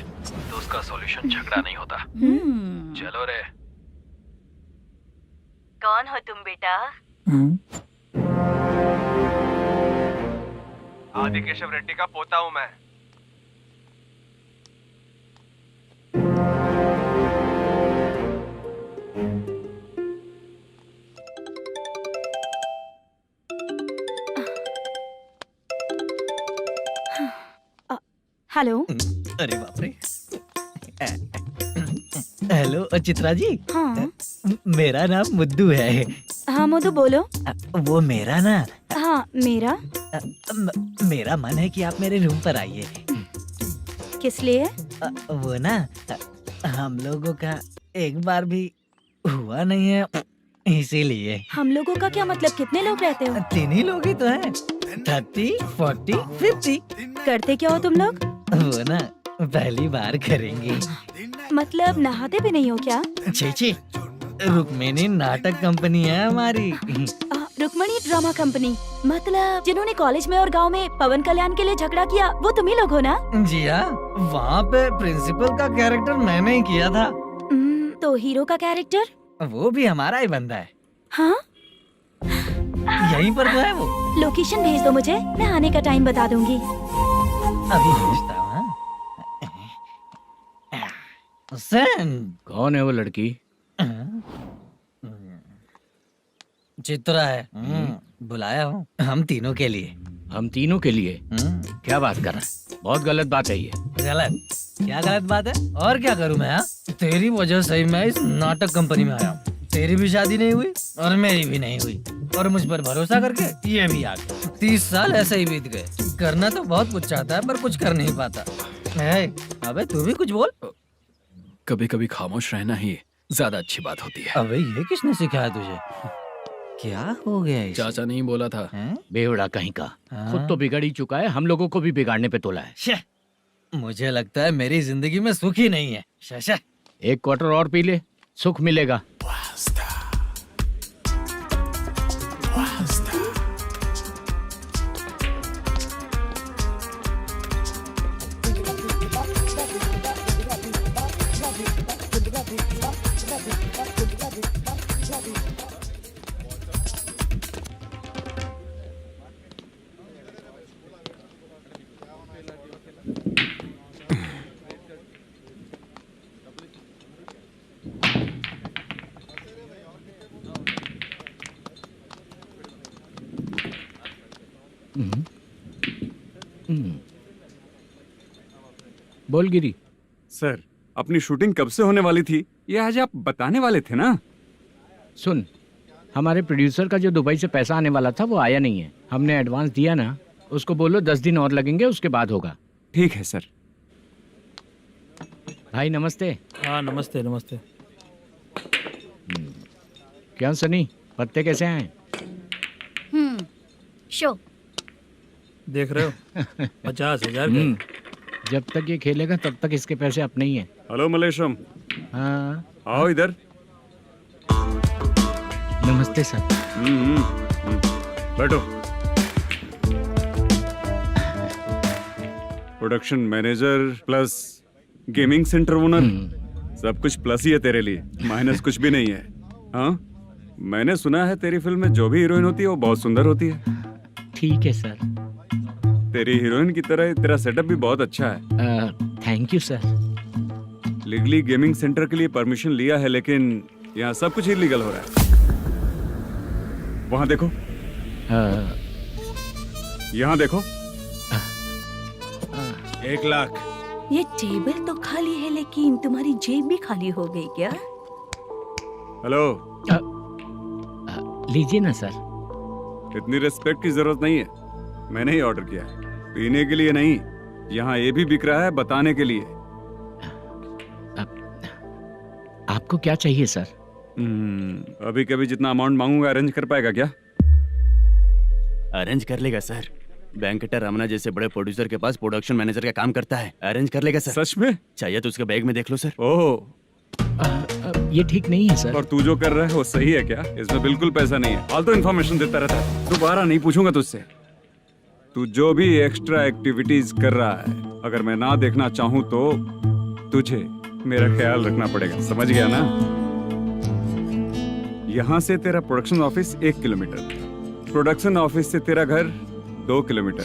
तो उसका सॉल्यूशन झगड़ा नहीं होता। चलो रे। कौन हो तुम बेटा? आदि केशव रेड्डी का पोता हूँ मैं। हेलो। अरे बाप रे। हेलो चित्रा जी। हाँ। मेरा नाम मुद्दू है। हाँ मधु बोलो। वो मेरा ना। हाँ मेरा। मेरा मन है कि आप मेरे रूम पर आइए। किस लिए? वो ना, हम लोगों का एक बार भी हुआ नहीं है, इसीलिए। हम लोगों का क्या मतलब? कितने लोग रहते हो? 3 ही लोग ही तो हैं। 30, 40, 50। करते क्या हो तुम लोग? वो ना पहली बार करेंगे। मतलब नहाते भी नहीं हो क्या? छी, रुक्मिणी नाटक कंपनी है हमारी। Rukmini drama company? मतलब जिन्होंने कॉलेज में और गांव में पवन कल्याण के लिए झगड़ा किया, वो तुम ही लोग हो ना? जी हाँ, वहाँ पे प्रिंसिपल का कैरेक्टर मैंने ही किया था। तो हीरो का कैरेक्टर? वो भी हमारा ही बंदा है। हाँ? यहीं पर तो है वो। लोकेशन भेज दो मुझे, मैं आने का टाइम बता दूंगी। अभी भेजता हूँ। कौन है वो लड़की? चित्रा है। बुलाया हूँ हम तीनों के लिए। हम तीनों के लिए? क्या बात कर रहा है? बहुत गलत बात है ये। गलत? क्या गलत बात है? और क्या करूँ मैं? तेरी वजह से ही मैं इस नाटक कंपनी में आया हूँ। तेरी भी शादी नहीं हुई और मेरी भी नहीं हुई, और मुझ पर भरोसा करके ये भी आ गया। 30 साल ऐसे ही बीत गए। करना तो बहुत कुछ चाहता है पर कुछ कर नहीं पाता। अबे तू भी कुछ बोल। कभी कभी खामोश रहना ही ज्यादा अच्छी बात होती है। अबे ये किसने सिखाया तुझे? क्या हो गया इसे? चाचा नहीं बोला था। बेवड़ा कहीं का, खुद तो बिगड़ ही चुका है, हम लोगों को भी बिगाड़ने पे तोला है। मुझे लगता है मेरी जिंदगी में सुख ही नहीं है। शशा 1 क्वार्टर और पी ले, सुख मिलेगा। बोल गिरी। सर, अपनी शूटिंग कब से होने वाली थी ये आज आप बताने वाले थे ना? सुन, हमारे प्रोड्यूसर का जो दुबई से पैसा आने वाला था वो आया नहीं है। हमने एडवांस दिया ना, उसको बोलो 10 दिन और लगेंगे, उसके बाद होगा। ठीक है सर। भाई नमस्ते। हाँ नमस्ते नमस्ते। क्या सनी, पत्ते कैसे हैं? शो देख रहे हो 50,000 का। जब तक ये खेलेगा तब तक इसके पैसे अपने ही हैं। हेलो मलेशम। हाँ आओ इधर। नमस्ते सर। बैठो। Production manager plus gaming centre owner, सब कुछ प्लस ही है तेरे लिए, माइनस कुछ भी नहीं है। हाँ, मैंने सुना है तेरी फिल्म में जो भी हीरोइन होती है वो बहुत सुंदर होती है। ठीक है सर। तेरी हीरोइन की तरह तेरा सेटअप भी बहुत अच्छा है। Thank you sir. Legally gaming centre के लिए परमिशन लिया है, लेकिन यहाँ सब कुछ इलीगल हो रहा है। वहाँ देखो। यहाँ देखो। 1 लाख। ये टेबल तो खाली है लेकिन तुम्हारी जेब भी खाली हो गई क्या? हेलो। लीजिए ना सर। इतनी रिस्पेक्ट की जरूरत नहीं है, मैंने ही ऑर्डर किया है, पीने के लिए नहीं। यहाँ ये भी बिक रहा है बताने के लिए। आपको क्या चाहिए सर? अभी कभी जितना अमाउंट मांगूंगा अरेंज कर पाएगा क्या? अरेंज कर लेगा सर। वेंकटर रमना जैसे बड़े प्रोड्यूसर के पास प्रोडक्शन मैनेजर का काम करता है, अरेंज कर लेगा सर। सच में? चाहिए तो उसके बैग में देख लो सर। ओह, ये ठीक नहीं है सर। और तू जो कर रहा है वो सही है क्या? इसमें बिल्कुल पैसा नहीं है, फालतू इन्फॉर्मेशन देता रहता है। दोबारा नहीं पूछूंगा तुझसे। तू जो भी एक्स्ट्रा एक्टिविटीज कर रहा है, अगर मैं ना देखना चाहूँ तो तुझे मेरा ख्याल रखना पड़ेगा, समझ गया ना? यहाँ से तेरा production office 1 kilometre, production office से तेरा घर 2 किलोमीटर,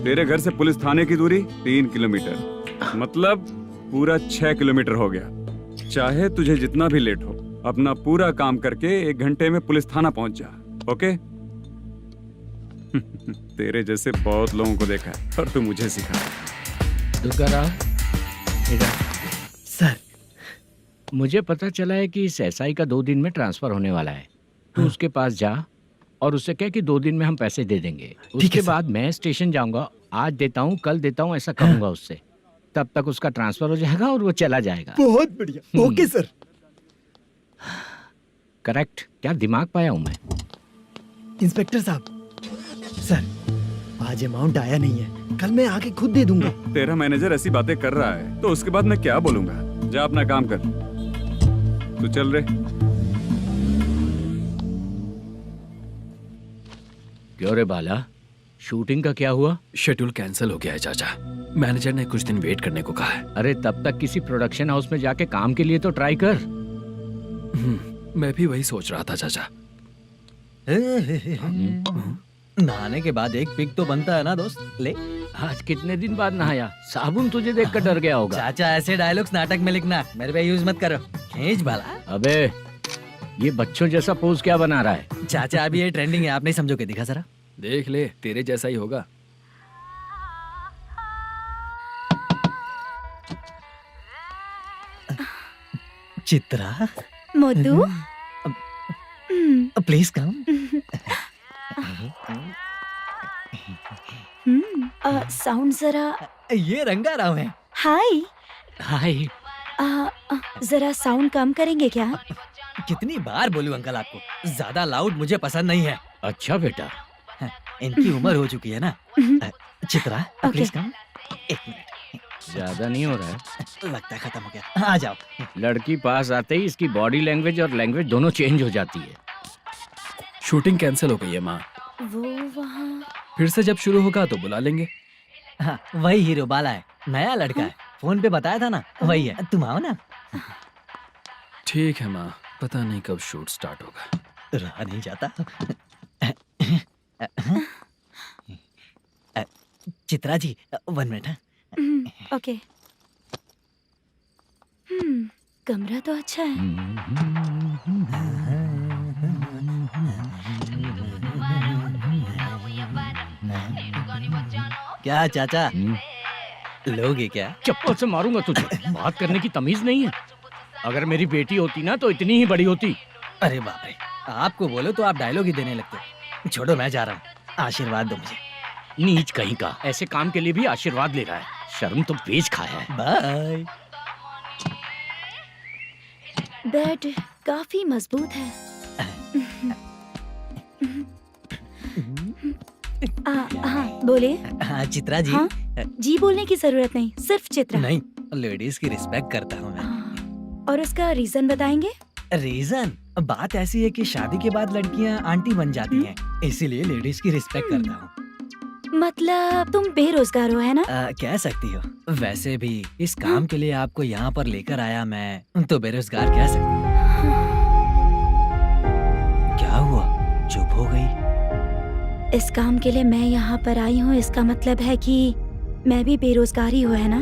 तेरे घर से पुलिस थाने की दूरी 3 किलोमीटर, मतलब पूरा 6 किलोमीटर हो गया। चाहे तुझे जितना भी लेट हो, अपना पूरा काम करके 1 घंटे में पुलिस थाना पहुंच जा, ओके? तेरे जैसे बहुत लोगों को देखा है और तू मुझे सिखा। सर, मुझे पता चला है कि इस एसआई का 2 दिन में ट्रांसफर होने वाला है। तू उसके पास जा और उससे कह कि 2 दिन में हम पैसे दे देंगे। उसके बाद मैं स्टेशन जाऊंगा, आज देता हूँ कल देता हूँ ऐसा कहूंगा उससे। तब तक उसका ट्रांसफर हो जाएगा और वो चला जाएगा। बहुत बढ़िया, ओके सर। करेक्ट। क्या दिमाग पाया हूँ मैं। इंस्पेक्टर साहब, सर आज अमाउंट आया नहीं है, कल मैं आके खुद दे दूंगा। तेरा मैनेजर ऐसी बातें कर रहा है तो उसके बाद मैं क्या बोलूंगा? जा अपना काम कर। तू चल रे। क्यों रे बाला, शूटिंग का क्या हुआ? शेड्यूल कैंसिल हो गया है चाचा, मैनेजर ने कुछ दिन वेट करने को कहा है। अरे तब तक किसी प्रोडक्शन हाउस में जाके काम के लिए तो ट्राई कर। मैं भी वही सोच रहा था चाचा। नहाने के बाद एक पिक तो बनता है ना दोस्त। ले, आज कितने दिन बाद नहाया? साबुन तुझे देखकर डर गया होगा। चाचा ऐसे डायलॉग्स नाटक में लिखना, मेरे पे यूज मत करो। खींच बाला। अबे ये बच्चों जैसा पोज क्या बना रहा है? चाचा अभी ये ट्रेंडिंग है, आप नहीं समझोगे, दिखा जरा। देख ले, तेरे जैसा ही होगा। Chitra, Modu, please come. Sound जरा। ये रंगा राव है। हाय। हाय। जरा साउंड कम करेंगे क्या? कितनी बार बोलूं अंकल आपको, ज्यादा लाउड मुझे पसंद नहीं है। अच्छा बेटा, इनकी उम्र हो चुकी है ना। Chitra please come. एक मिनट, ज्यादा नहीं हो रहा है। लगता है खत्म हो गया। आ जाओ। लड़की पास आते ही इसकी बॉडी लैंग्वेज और लैंग्वेज दोनों चेंज हो जाती है। शूटिंग कैंसिल हो गई है माँ। वो वहाँ। फिर से जब शुरू होगा तो बुला लेंगे। हाँ, वही हीरो बाला है, नया लड़का है। फोन पे बताया था ना, वही है। तुम आओ ना। ठीक है माँ, पता नहीं कब शूट स्टार्ट होगा। रहा नहीं जाता। चित्रा जी 1 मिनट। ओके। कमरा तो अच्छा है। क्या चाचा, लोगे क्या? चप्पल से मारूंगा तुझे। बात करने की तमीज नहीं है। अगर मेरी बेटी होती ना तो इतनी ही बड़ी होती। अरे बाप रे, आपको बोलो तो आप डायलॉग ही देने लगते। छोड़ो, मैं जा रहा हूँ, आशीर्वाद दो मुझे। नीच कहीं का, ऐसे काम के लिए भी आशीर्वाद ले रहा है। शर्म तो बेच खाया है। बाय। बेड काफी मजबूत है। हाँ बोले। हाँ चित्रा जी। हाँ? जी बोलने की जरूरत नहीं, सिर्फ चित्रा। नहीं, लेडीज की रिस्पेक्ट करता हूँ मैं। और उसका रीजन बताएंगे? रीजन? बात ऐसी है कि शादी के बाद लड़कियाँ आंटी बन जाती हैं, इसीलिए लेडीज की रिस्पेक्ट करता हूँ। मतलब तुम बेरोजगार हो, है ना? कह सकती हो। वैसे भी इस काम के लिए आपको यहाँ पर लेकर आया मैं, तो बेरोजगार कह सकती हूँ। क्या हुआ, चुप हो गई? इस काम के लिए मैं यहाँ पर आई हूँ, इसका मतलब है कि मैं भी बेरोजगार ही हूँ, है ना?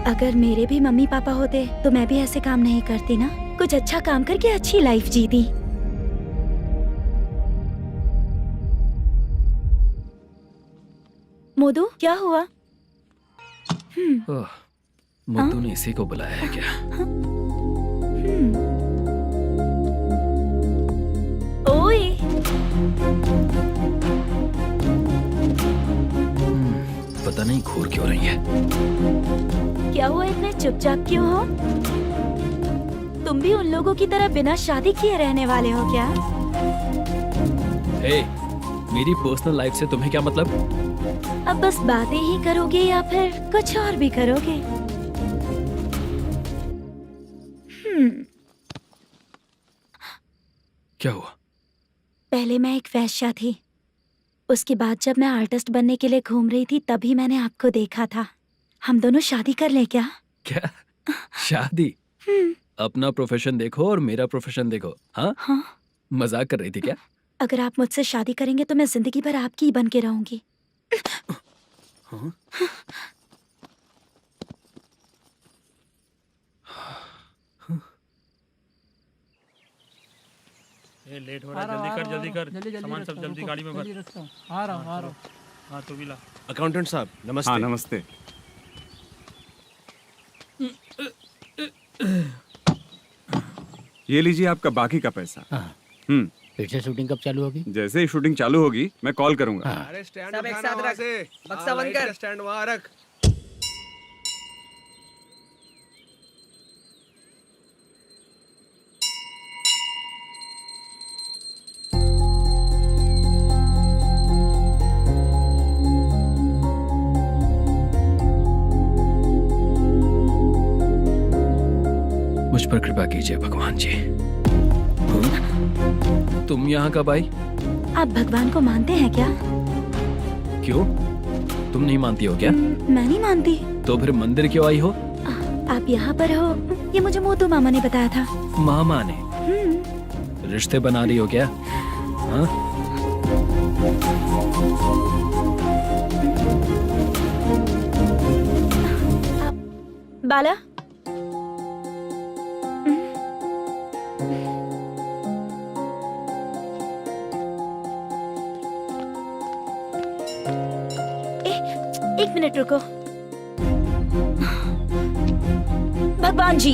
अगर मेरे भी मम्मी पापा होते तो मैं भी ऐसे काम नहीं करती ना। कुछ अच्छा काम करके अच्छी लाइफ जीती। मोदू, क्या हुआ? मोदू ने इसी को बुलाया है क्या? ओए। पता नहीं घूर क्यों रही है। क्या हुआ, इतने चुपचाप क्यों हो? तुम भी उन लोगों की तरह बिना शादी किए रहने वाले हो क्या? हे, मेरी पर्सनल लाइफ से तुम्हें क्या मतलब? अब बस बातें ही करोगे या फिर कुछ और भी करोगे? क्या हुआ? पहले मैं एक वेश्या थी, उसके बाद जब मैं आर्टिस्ट बनने के लिए घूम रही थी तभी मैंने आपको देखा था। हम दोनों शादी कर ले क्या? क्या शादी? अपना प्रोफेशन देखो और मेरा प्रोफेशन देखो। हाँ? मजाक कर रही थी क्या? अगर आप मुझसे शादी करेंगे तो मैं जिंदगी भर आपकी ही बन के रहूंगी। हाँ? ये लेट हो रहा है, जल्दी कर। सामान सब जल्दी गाड़ी में भर। आ रहा हूँ। हाँ तो भी ला। अकाउंटेंट साहब नमस्ते। हाँ नमस्ते। ये लीजिए आपका बाकी का पैसा। फिर से शूटिंग कब चालू होगी? जैसे ही शूटिंग चालू होगी मैं कॉल करूंगा। अरे स्टैंड सब एक साथ रख, बक्सा बंद कर। स्टैंड वहाँ रख। मुझ पर कृपा कीजिए भगवान जी। तुम यहाँ कब आई? आप भगवान को मानते हैं क्या? क्यों, तुम नहीं मानती हो क्या? मैं नहीं मानती। तो फिर मंदिर क्यों आई हो? आप यहाँ पर हो ये मुझे मोदू मामा ने बताया था। मामा ने? रिश्ते बना रही हो क्या? हाँ? बाला, एक मिनट रुको। भगवान जी,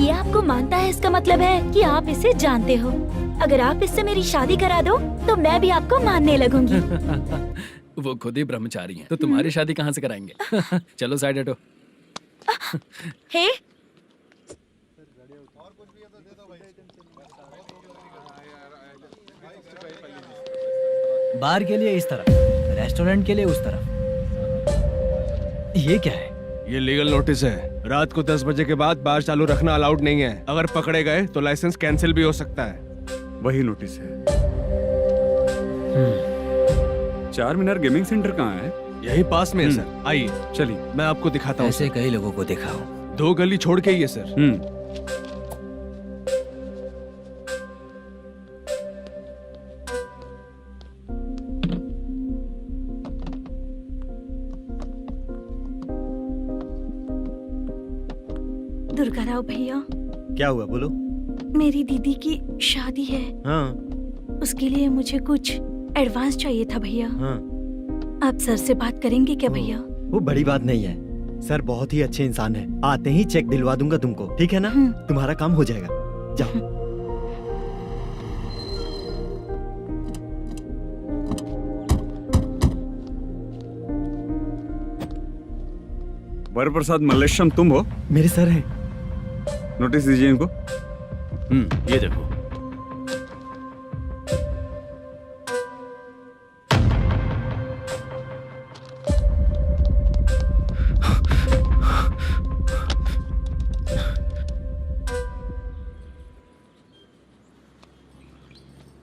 ये आपको मानता है, इसका मतलब है कि आप इसे जानते हो। अगर आप इससे मेरी शादी करा दो तो मैं भी आपको मानने लगूंगी। वो खुद ही ब्रह्मचारी हैं, तो तुम्हारी शादी कहाँ से कराएंगे? चलो साइड हटो। हे, बार के लिए इस तरफ, रेस्टोरेंट के लिए उस तरफ। ये क्या है? ये लीगल नोटिस है। रात को 10 बजे के बाद बार चालू रखना अलाउड नहीं है। अगर पकड़े गए तो लाइसेंस कैंसिल भी हो सकता है। वही नोटिस है। चार मीनार गेमिंग सेंटर कहाँ है? यही पास में है सर। आइए चलिए मैं आपको दिखाता हूँ। ऐसे कई लोगों को देखा हूँ। 2 गली छोड़ के ही है सर। दुर्गा राव भैया, क्या हुआ बोलो। मेरी दीदी की शादी है। हाँ उसके लिए मुझे कुछ एडवांस चाहिए था भैया। हाँ आप सर से बात करेंगे क्या भैया? वो बड़ी बात नहीं है। सर बहुत ही अच्छे इंसान है। आते ही चेक दिलवा दूंगा तुमको, ठीक है ना? तुम्हारा काम हो जाएगा। जाओ। वर प्रसाद मल्लेश्वरम तुम हो? मेरे सर हैं। नोटिस दीजिए इनको। ये देखो।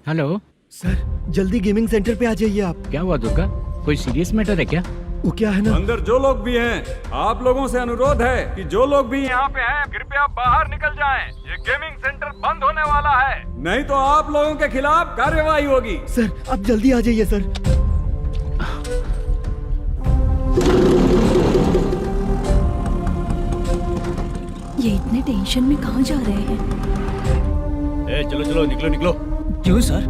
हेलो सर, जल्दी गेमिंग सेंटर पे आ जाइए आप। क्या हुआ दुर्गा? कोई सीरियस मैटर है क्या? वो क्या है ना, अंदर जो लोग भी हैं, आप लोगों से अनुरोध है कि जो लोग भी यहाँ पे हैं, कृपया बाहर निकल जाएं। ये गेमिंग सेंटर बंद होने वाला है, नहीं तो आप लोगों के खिलाफ कार्यवाही होगी। सर आप जल्दी आ जाइए सर। ये इतने टेंशन में कहाँ जा रहे हैं? चलो चलो निकलो निकलो। क्यों सर?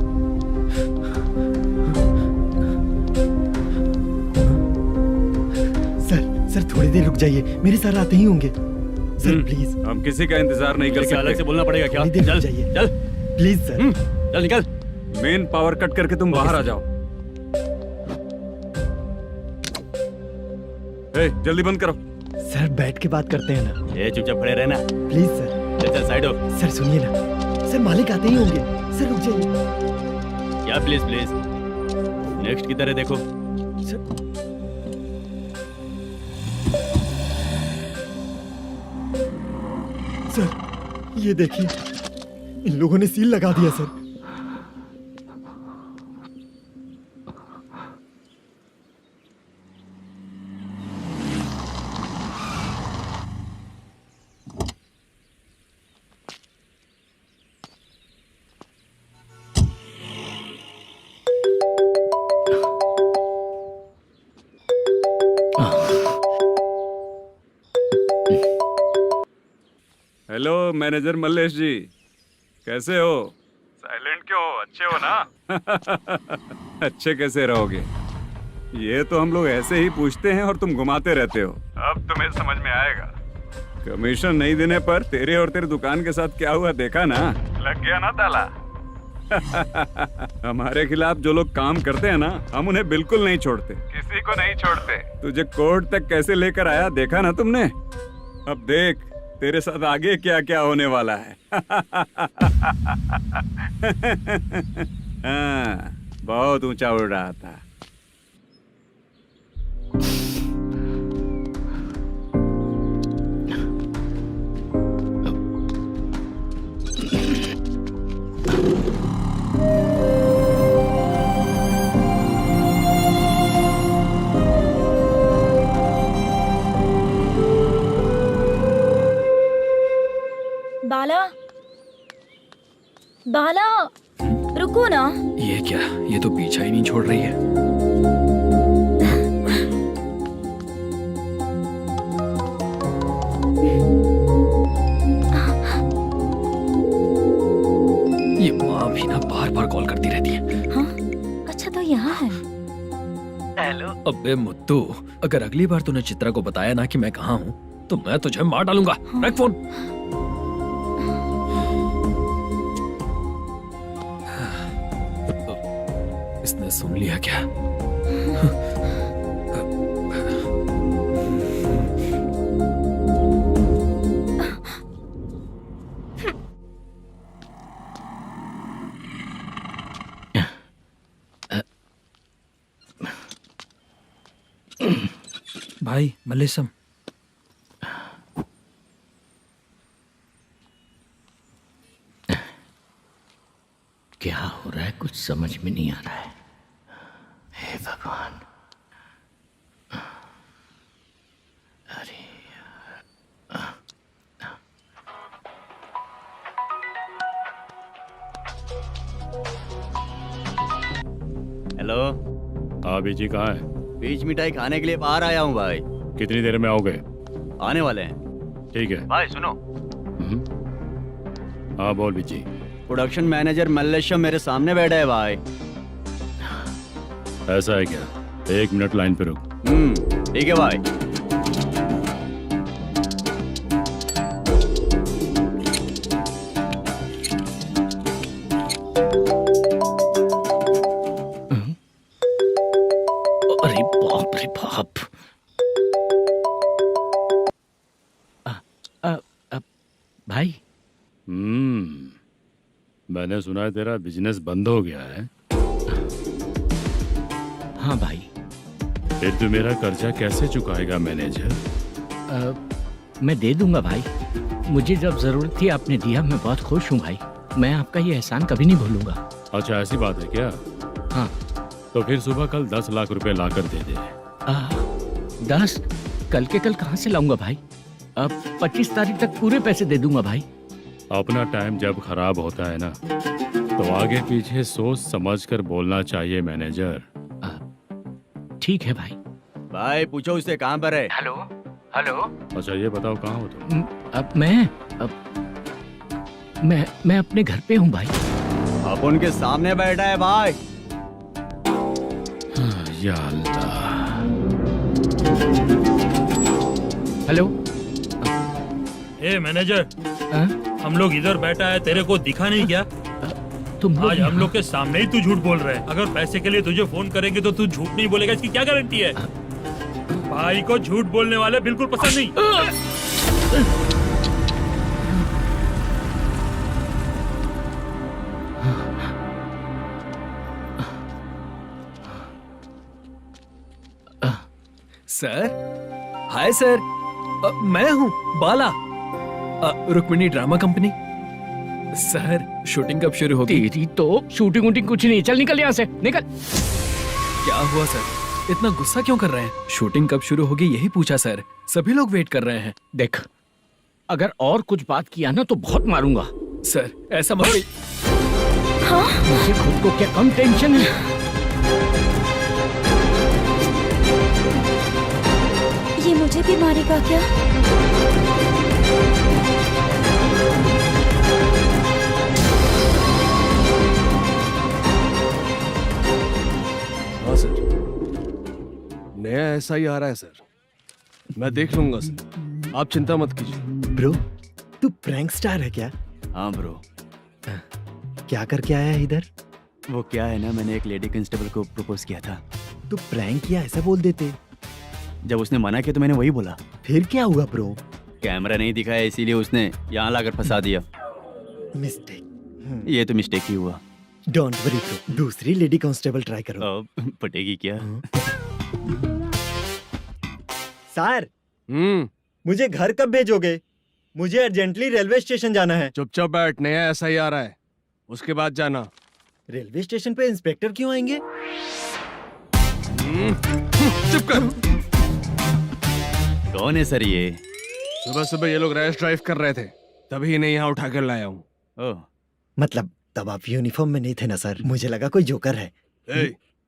सर थोड़ी देर रुक जाइए, मेरे सर आते ही होंगे। Sir please. हम किसी का इंतजार नहीं कर सकते। अलग से बोलना पड़ेगा क्या? चल जाइए, चल प्लीज सर। चल निकल। मेन पावर कट करके तुम बाहर आ जाओ। जल्दी बंद करो। सर बैठ के बात करते हैं ना। ये चुपचाप खड़े रहना। Please sir. चल साइड हो। सर सुनिए ना, सर मालिक आते ही होंगे। सर रुक जाइए। क्या प्लीज प्लीज? नेक्स्ट की तरह देखो। सर ये देखिए, इन लोगों ने सील लगा दिया सर। हेलो मैनेजर मल्लेश जी, कैसे हो? साइलेंट क्यों हो? अच्छे हो ना? अच्छे कैसे रहोगे? ये तो हम लोग ऐसे ही पूछते हैं और तुम घुमाते रहते हो। अब तुम्हें समझ में आएगा। कमीशन नहीं देने पर तेरे और तेरी दुकान के साथ क्या हुआ देखा ना? लग गया ना ताला। हमारे खिलाफ जो लोग काम करते हैं ना, हम उन्हें बिल्कुल नहीं छोड़ते, किसी को नहीं छोड़ते। तुझे कोर्ट तक कैसे लेकर आया देखा ना तुमने? अब देख तेरे साथ आगे क्या क्या होने वाला है। हाँ, बहुत ऊंचा उड़ रहा था। बाला, बाला, रुको ना। ये क्या? ये तो पीछा ही नहीं छोड़ रही है। ये माँ भी ना बार बार कॉल करती रहती है। हाँ? अच्छा तो यहाँ है। हेलो। अबे मुत्तू, अगर अगली बार तूने चित्रा को बताया ना कि मैं कहाँ हूँ तो मैं तुझे मार डालूंगा। रख फोन। उसने सुन लिया क्या? भाई मल्लेशम, क्या हो रहा है कुछ समझ में नहीं आ रहा है। हे भगवान। अरे हेलो। हाँ बीजी कहाँ है? बीच मिठाई खाने के लिए बाहर आया हूँ भाई। कितनी देर में आओगे? आने वाले हैं। ठीक है भाई सुनो, हाँ बोल बीजी। प्रोडक्शन मैनेजर मल्लेशम मेरे सामने बैठा है भाई। ऐसा है क्या? 1 मिनट लाइन पे रुक। ठीक है भाई। अरे बाप रे बाप। भाई मैंने सुना है तेरा बिजनेस बंद हो गया है। हाँ भाई। फिर तू मेरा कर्जा कैसे चुकाएगा मैनेजर? मैं दे दूंगा भाई। मुझे जब जरूरत थी आपने दिया, मैं बहुत खुश हूँ भाई। मैं आपका ये एहसान कभी नहीं भूलूंगा। अच्छा ऐसी बात है क्या? हाँ। तो फिर सुबह कल 10 लाख रुपए लाकर दे दे। 10? कल के कल कहाँ से लाऊंगा भाई? अब 25 तारीख तक पूरे पैसे दे दूंगा भाई। अपना टाइम जब खराब होता है ना, तो आगे पीछे सोच समझ कर बोलना चाहिए मैनेजर। ठीक है भाई। भाई पूछो उससे कहाँ पर है। Hello hello. अच्छा ये बताओ कहाँ हो तुम? अब मैं अपने घर पे हूँ भाई। अब उनके सामने बैठा है भाई। या अल्लाह। हेलो। ए मैनेजर, हम लोग इधर बैठा है, तेरे को दिखा नहीं क्या? तुम आज हम लोग के सामने ही तू झूठ बोल रहा है। अगर पैसे के लिए तुझे फोन करेंगे तो तू झूठ नहीं बोलेगा, इसकी क्या गारंटी है? भाई को झूठ बोलने वाले बिल्कुल पसंद नहीं। सर, हाय सर, मैं हूँ Bala, Rukmini drama company. Sir shooting कब शुरू होगी? तेरी तो शूटिंग वूटिंग कुछ नहीं। चल निकल यहाँ से, निकल। क्या हुआ सर, इतना गुस्सा क्यों कर रहे हैं? शूटिंग कब शुरू होगी यही पूछा सर, सभी लोग वेट कर रहे हैं। देख, अगर और कुछ बात किया ना तो बहुत मारूंगा। सर ऐसा मत। हाँ? मुझे खुद को क्या कम टेंशन है? ये मुझे भी मारेगा क्या? हाँ सर, नया ऐसा ही आ रहा है सर। मैं देख लूंगा सर, आप चिंता मत कीजिए। ब्रो, तू प्रैंक स्टार है क्या? हाँ ब्रो। क्या करके आया है इधर? वो क्या है ना, मैंने एक लेडी कांस्टेबल को प्रपोज किया था। तू प्रैंक किया ऐसा बोल देते। जब उसने मना किया तो मैंने वही बोला। फिर क्या हुआ ब्रो? कैमरा नहीं दिखाया इसीलिए उसने यहाँ लाकर फंसा दिया। मिस्टेक। ये तो मिस्टेक ही हुआ। डोंट वरी ब्रो, दूसरी लेडी कांस्टेबल ट्राई करो। पटेगी क्या? सर, मुझे घर कब भेजोगे? मुझे अर्जेंटली रेलवे स्टेशन जाना है। चुपचाप बैठ, नया ऐसा ही आ रहा है, उसके बाद जाना। रेलवे स्टेशन पे इंस्पेक्टर क्यों आएंगे? चुप कर। कौन है सर ये? सुबह सुबह ये लोग रैश ड्राइव कर रहे थे, तभी इन्हें यहाँ उठा कर लाया हूँ। मतलब तब आप यूनिफॉर्म में नहीं थे ना सर, मुझे लगा कोई जोकर है।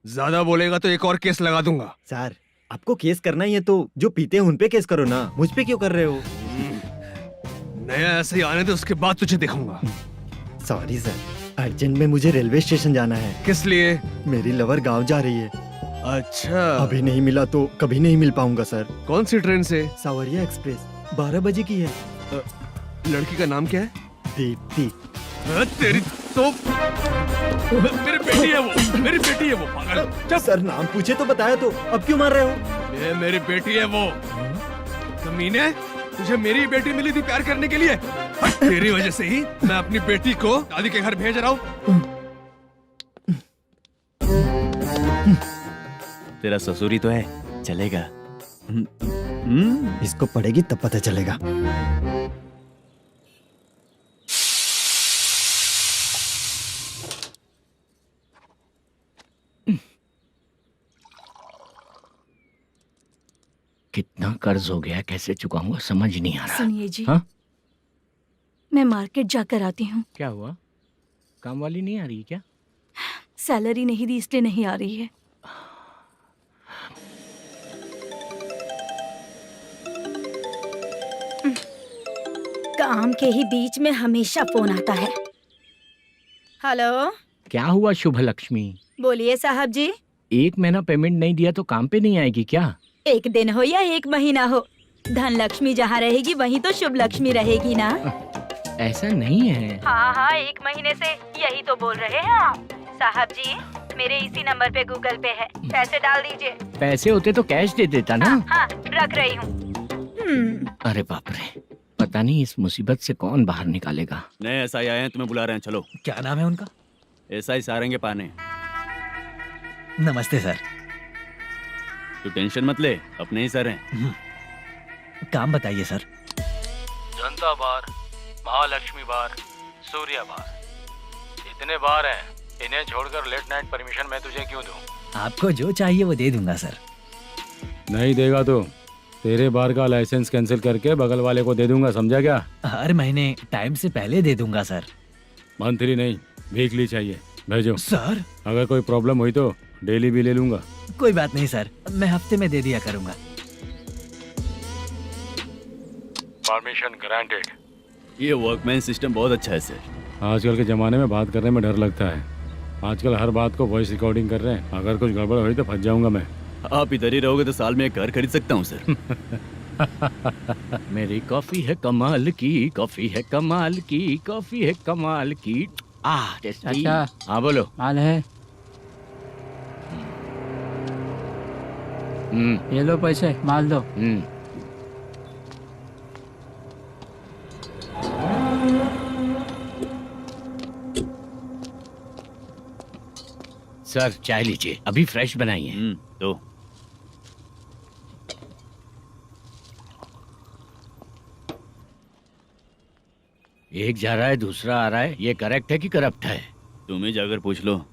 ज्यादा बोलेगा तो एक और केस लगा दूंगा। सर, आपको केस करना ही है तो जो पीते हैं उन पे केस करो ना, मुझ पे क्यों कर रहे हो? नया ऐसे ही आने दे, उसके बाद तुझे दिखाऊंगा। सॉरी सर, अर्जेंट में मुझे रेलवे स्टेशन जाना है। किस लिए? मेरी लवर गांव जा रही है। अच्छा, अभी नहीं मिला तो कभी नहीं मिल पाऊंगा सर। कौन सी ट्रेन से? सावरिया एक्सप्रेस, 12 बजे की है। लड़की का नाम क्या है? दीप्ति। तेरी तो मेरी बेटी है वो, मेरी बेटी है वो पागल। सर नाम पूछे तो बताया तो अब क्यों मार रहे हो? ये मेरी बेटी है वो। कमीने, तुझे मेरी बेटी मिली थी प्यार करने के लिए। तेरी वजह से ही मैं अपनी बेटी को दादी के घर भेज रहा हूँ। तेरा ससुरी तो है, चलेगा। इसको पढ़ेगी तब पता चलेगा। कितना कर्ज हो गया, कैसे चुकाऊंगा समझ नहीं आ रहा। सुनिए जी, हाँ? मैं मार्केट जाकर आती हूँ। क्या हुआ, काम वाली नहीं आ रही क्या? सैलरी नहीं दी इसलिए नहीं आ रही है। काम के ही बीच में हमेशा फोन आता है। हेलो, क्या हुआ शुभ लक्ष्मी? बोलिए साहब जी। 1 महीना पेमेंट नहीं दिया तो काम पे नहीं आएगी क्या? 1 दिन हो या 1 महीना हो, धन लक्ष्मी जहाँ रहेगी वहीं तो शुभ लक्ष्मी रहेगी ना। ऐसा नहीं है। हाँ हाँ, 1 महीने से यही तो बोल रहे हैं आप। साहब जी, मेरे इसी नंबर पे गूगल पे है, पैसे डाल दीजिए। पैसे होते तो कैश दे देता ना। हाँ, रख रही हूँ। अरे बाप रे, पता नहीं इस मुसीबत से कौन बाहर निकालेगा। नए एसआई आए हैं, तुम्हें बुला रहे हैं, चलो। क्या नाम है उनका? एसआई सारंगे पाने। नमस्ते सर। तू टेंशन मत ले, अपने ही सर हैं। काम बताइए सर। जनता बार, महालक्ष्मी बार, सूर्या बार, इतने बार हैं। इन्हें छोड़कर लेट नाइट परमिशन मैं तुझे क्यों दूं? आपको जो चाहिए वो दे दूंगा सर। नहीं देगा तो तेरे बार का लाइसेंस कैंसिल करके बगल वाले को दे दूंगा, समझा क्या? हर महीने टाइम से पहले दे दूंगा सर। मंथली नहीं, वीकली चाहिए, भेजो। सर, अगर कोई प्रॉब्लम हुई तो डेली भी ले लूंगा। कोई बात नहीं सर, मैं हफ्ते में दे दिया करूंगा। Permission granted. ये वर्कमैन सिस्टम बहुत अच्छा है सर। आजकल के जमाने में बात करने में डर लगता है। आजकल हर बात को वॉइस रिकॉर्डिंग कर रहे हैं। अगर कुछ गड़बड़ हुई तो फंस जाऊंगा मैं। आप इधर ही रहोगे तो साल में 1 घर खरीद सकता हूँ सर। मेरी कॉफी है कमाल की, कॉफी है कमाल की, कॉफी है कमाल की। टेस्टी। अच्छा। हाँ बोलो। माल है, ये लो पैसे, माल दो। सर चाय लीजिए, अभी फ्रेश बनाई है। तो एक जा रहा है दूसरा आ रहा है, ये करेक्ट है कि करप्ट है? तुम ही जाकर पूछ लो।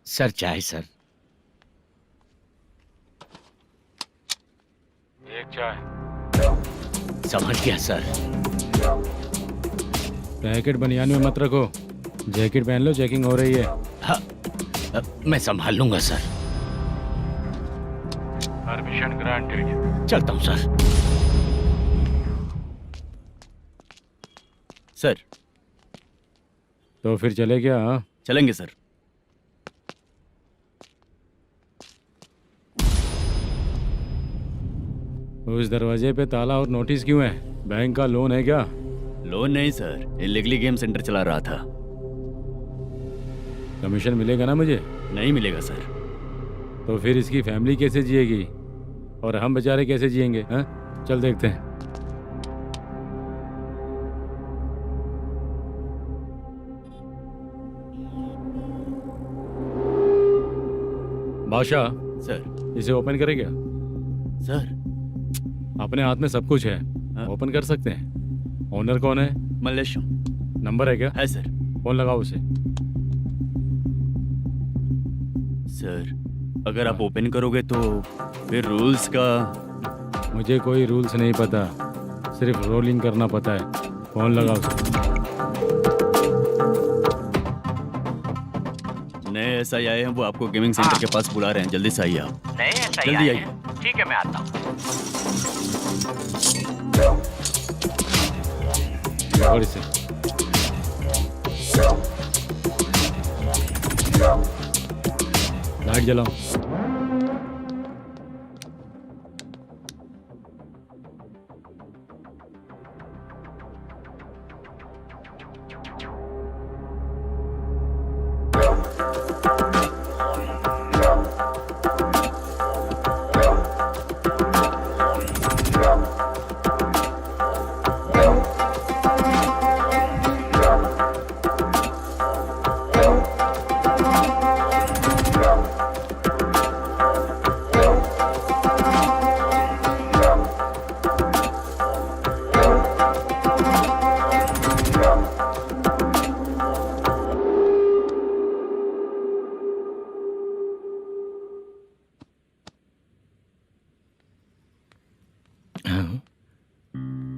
सर चाय सर। एक चाय। समझ गया सर। पैकेट बनियान में मत रखो, जैकेट पहन लो, चेकिंग हो रही है। हाँ, मैं संभाल लूंगा सर। Permission granted. चलता हूँ सर। सर तो फिर चले क्या? हाँ? चलेंगे सर। उस दरवाजे पे ताला और नोटिस क्यों है? बैंक का लोन है क्या? लोन नहीं सर, इलीगली गेम सेंटर चला रहा था। कमीशन मिलेगा ना मुझे? नहीं मिलेगा सर। तो फिर इसकी फैमिली कैसे जिएगी और हम बेचारे कैसे जिएंगे? हाँ? चल देखते हैं। बादशाह सर। इसे ओपन करे क्या? सर अपने हाथ में सब कुछ है, ओपन कर सकते हैं। ओनर कौन है? मल्लेशम। नंबर है क्या? है सर। फोन लगाओ उसे। सर अगर आप ओपन करोगे तो फिर रूल्स का। मुझे कोई रूल्स नहीं पता, सिर्फ रोलिंग करना पता है। फोन लगाओ उसे। नए एसआई आए हैं, वो आपको गेमिंग सेंटर के पास बुला रहे हैं, जल्दी से आइए आप। नए एसआई जल्दी आए आइए। हैं। ठीक है मैं आता हूँ। पकड़ इसे। लाइट जलाओ।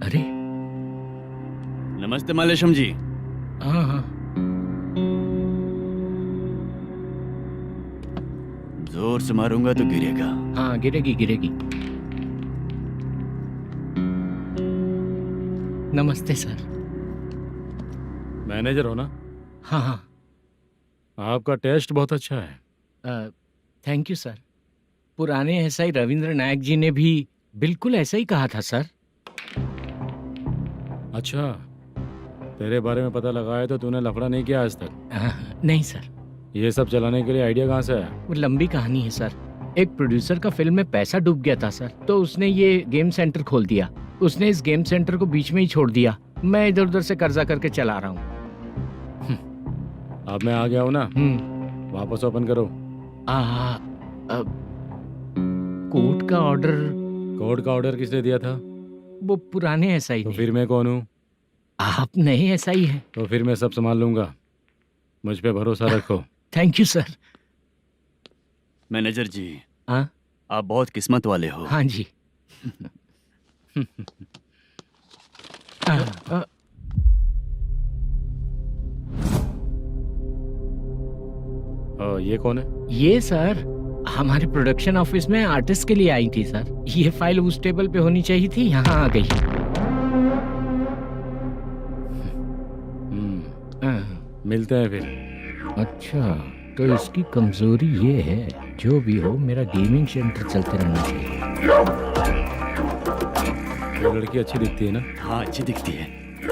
अरे नमस्ते मालेशम जी। हाँ हाँ जोर से मारूंगा तो गिरेगा। हाँ गिरेगी गिरेगी। नमस्ते सर। मैनेजर हो ना? हाँ हाँ। आपका टेस्ट बहुत अच्छा है। Thank you sir. पुराने एसआई रविंद्र नायक जी ने भी बिल्कुल ऐसा ही कहा था सर। अच्छा, तेरे बारे में पता लगा है तो तूने लफड़ा नहीं किया आज तक? नहीं सर। ये सब चलाने के लिए आइडिया कहाँ से आया? वो लंबी कहानी है सर। एक प्रोड्यूसर का फिल्म में पैसा डूब गया था सर, तो उसने ये गेम सेंटर खोल दिया। उसने इस गेम सेंटर को बीच में ही छोड़ दिया। मैं इधर उधर से कर्जा करके चला रहा हूँ। अब मैं आ गया हूँ ना, वापस ओपन करो। कोर्ट का ऑर्डर। कोर्ट का ऑर्डर किसने दिया था? वो पुराने एसआई तो फिर मैं कौन हूँ? आप नए एसआई हैं। तो फिर मैं सब संभाल लूंगा, मुझ पे भरोसा रखो। Thank you sir. मैनेजर जी, हाँ आप बहुत किस्मत वाले हो। हाँ जी। ये कौन है? ये सर हमारे प्रोडक्शन ऑफिस में आर्टिस्ट के लिए आई थी सर। ये फाइल उस टेबल पे होनी चाहिए थी, यहाँ आ गई। मिलते हैं फिर। अच्छा, तो इसकी कमजोरी ये है, जो भी हो मेरा गेमिंग सेंटर चलते रहना चाहिए। वो लड़की अच्छी दिखती है ना? हाँ अच्छी दिखती है।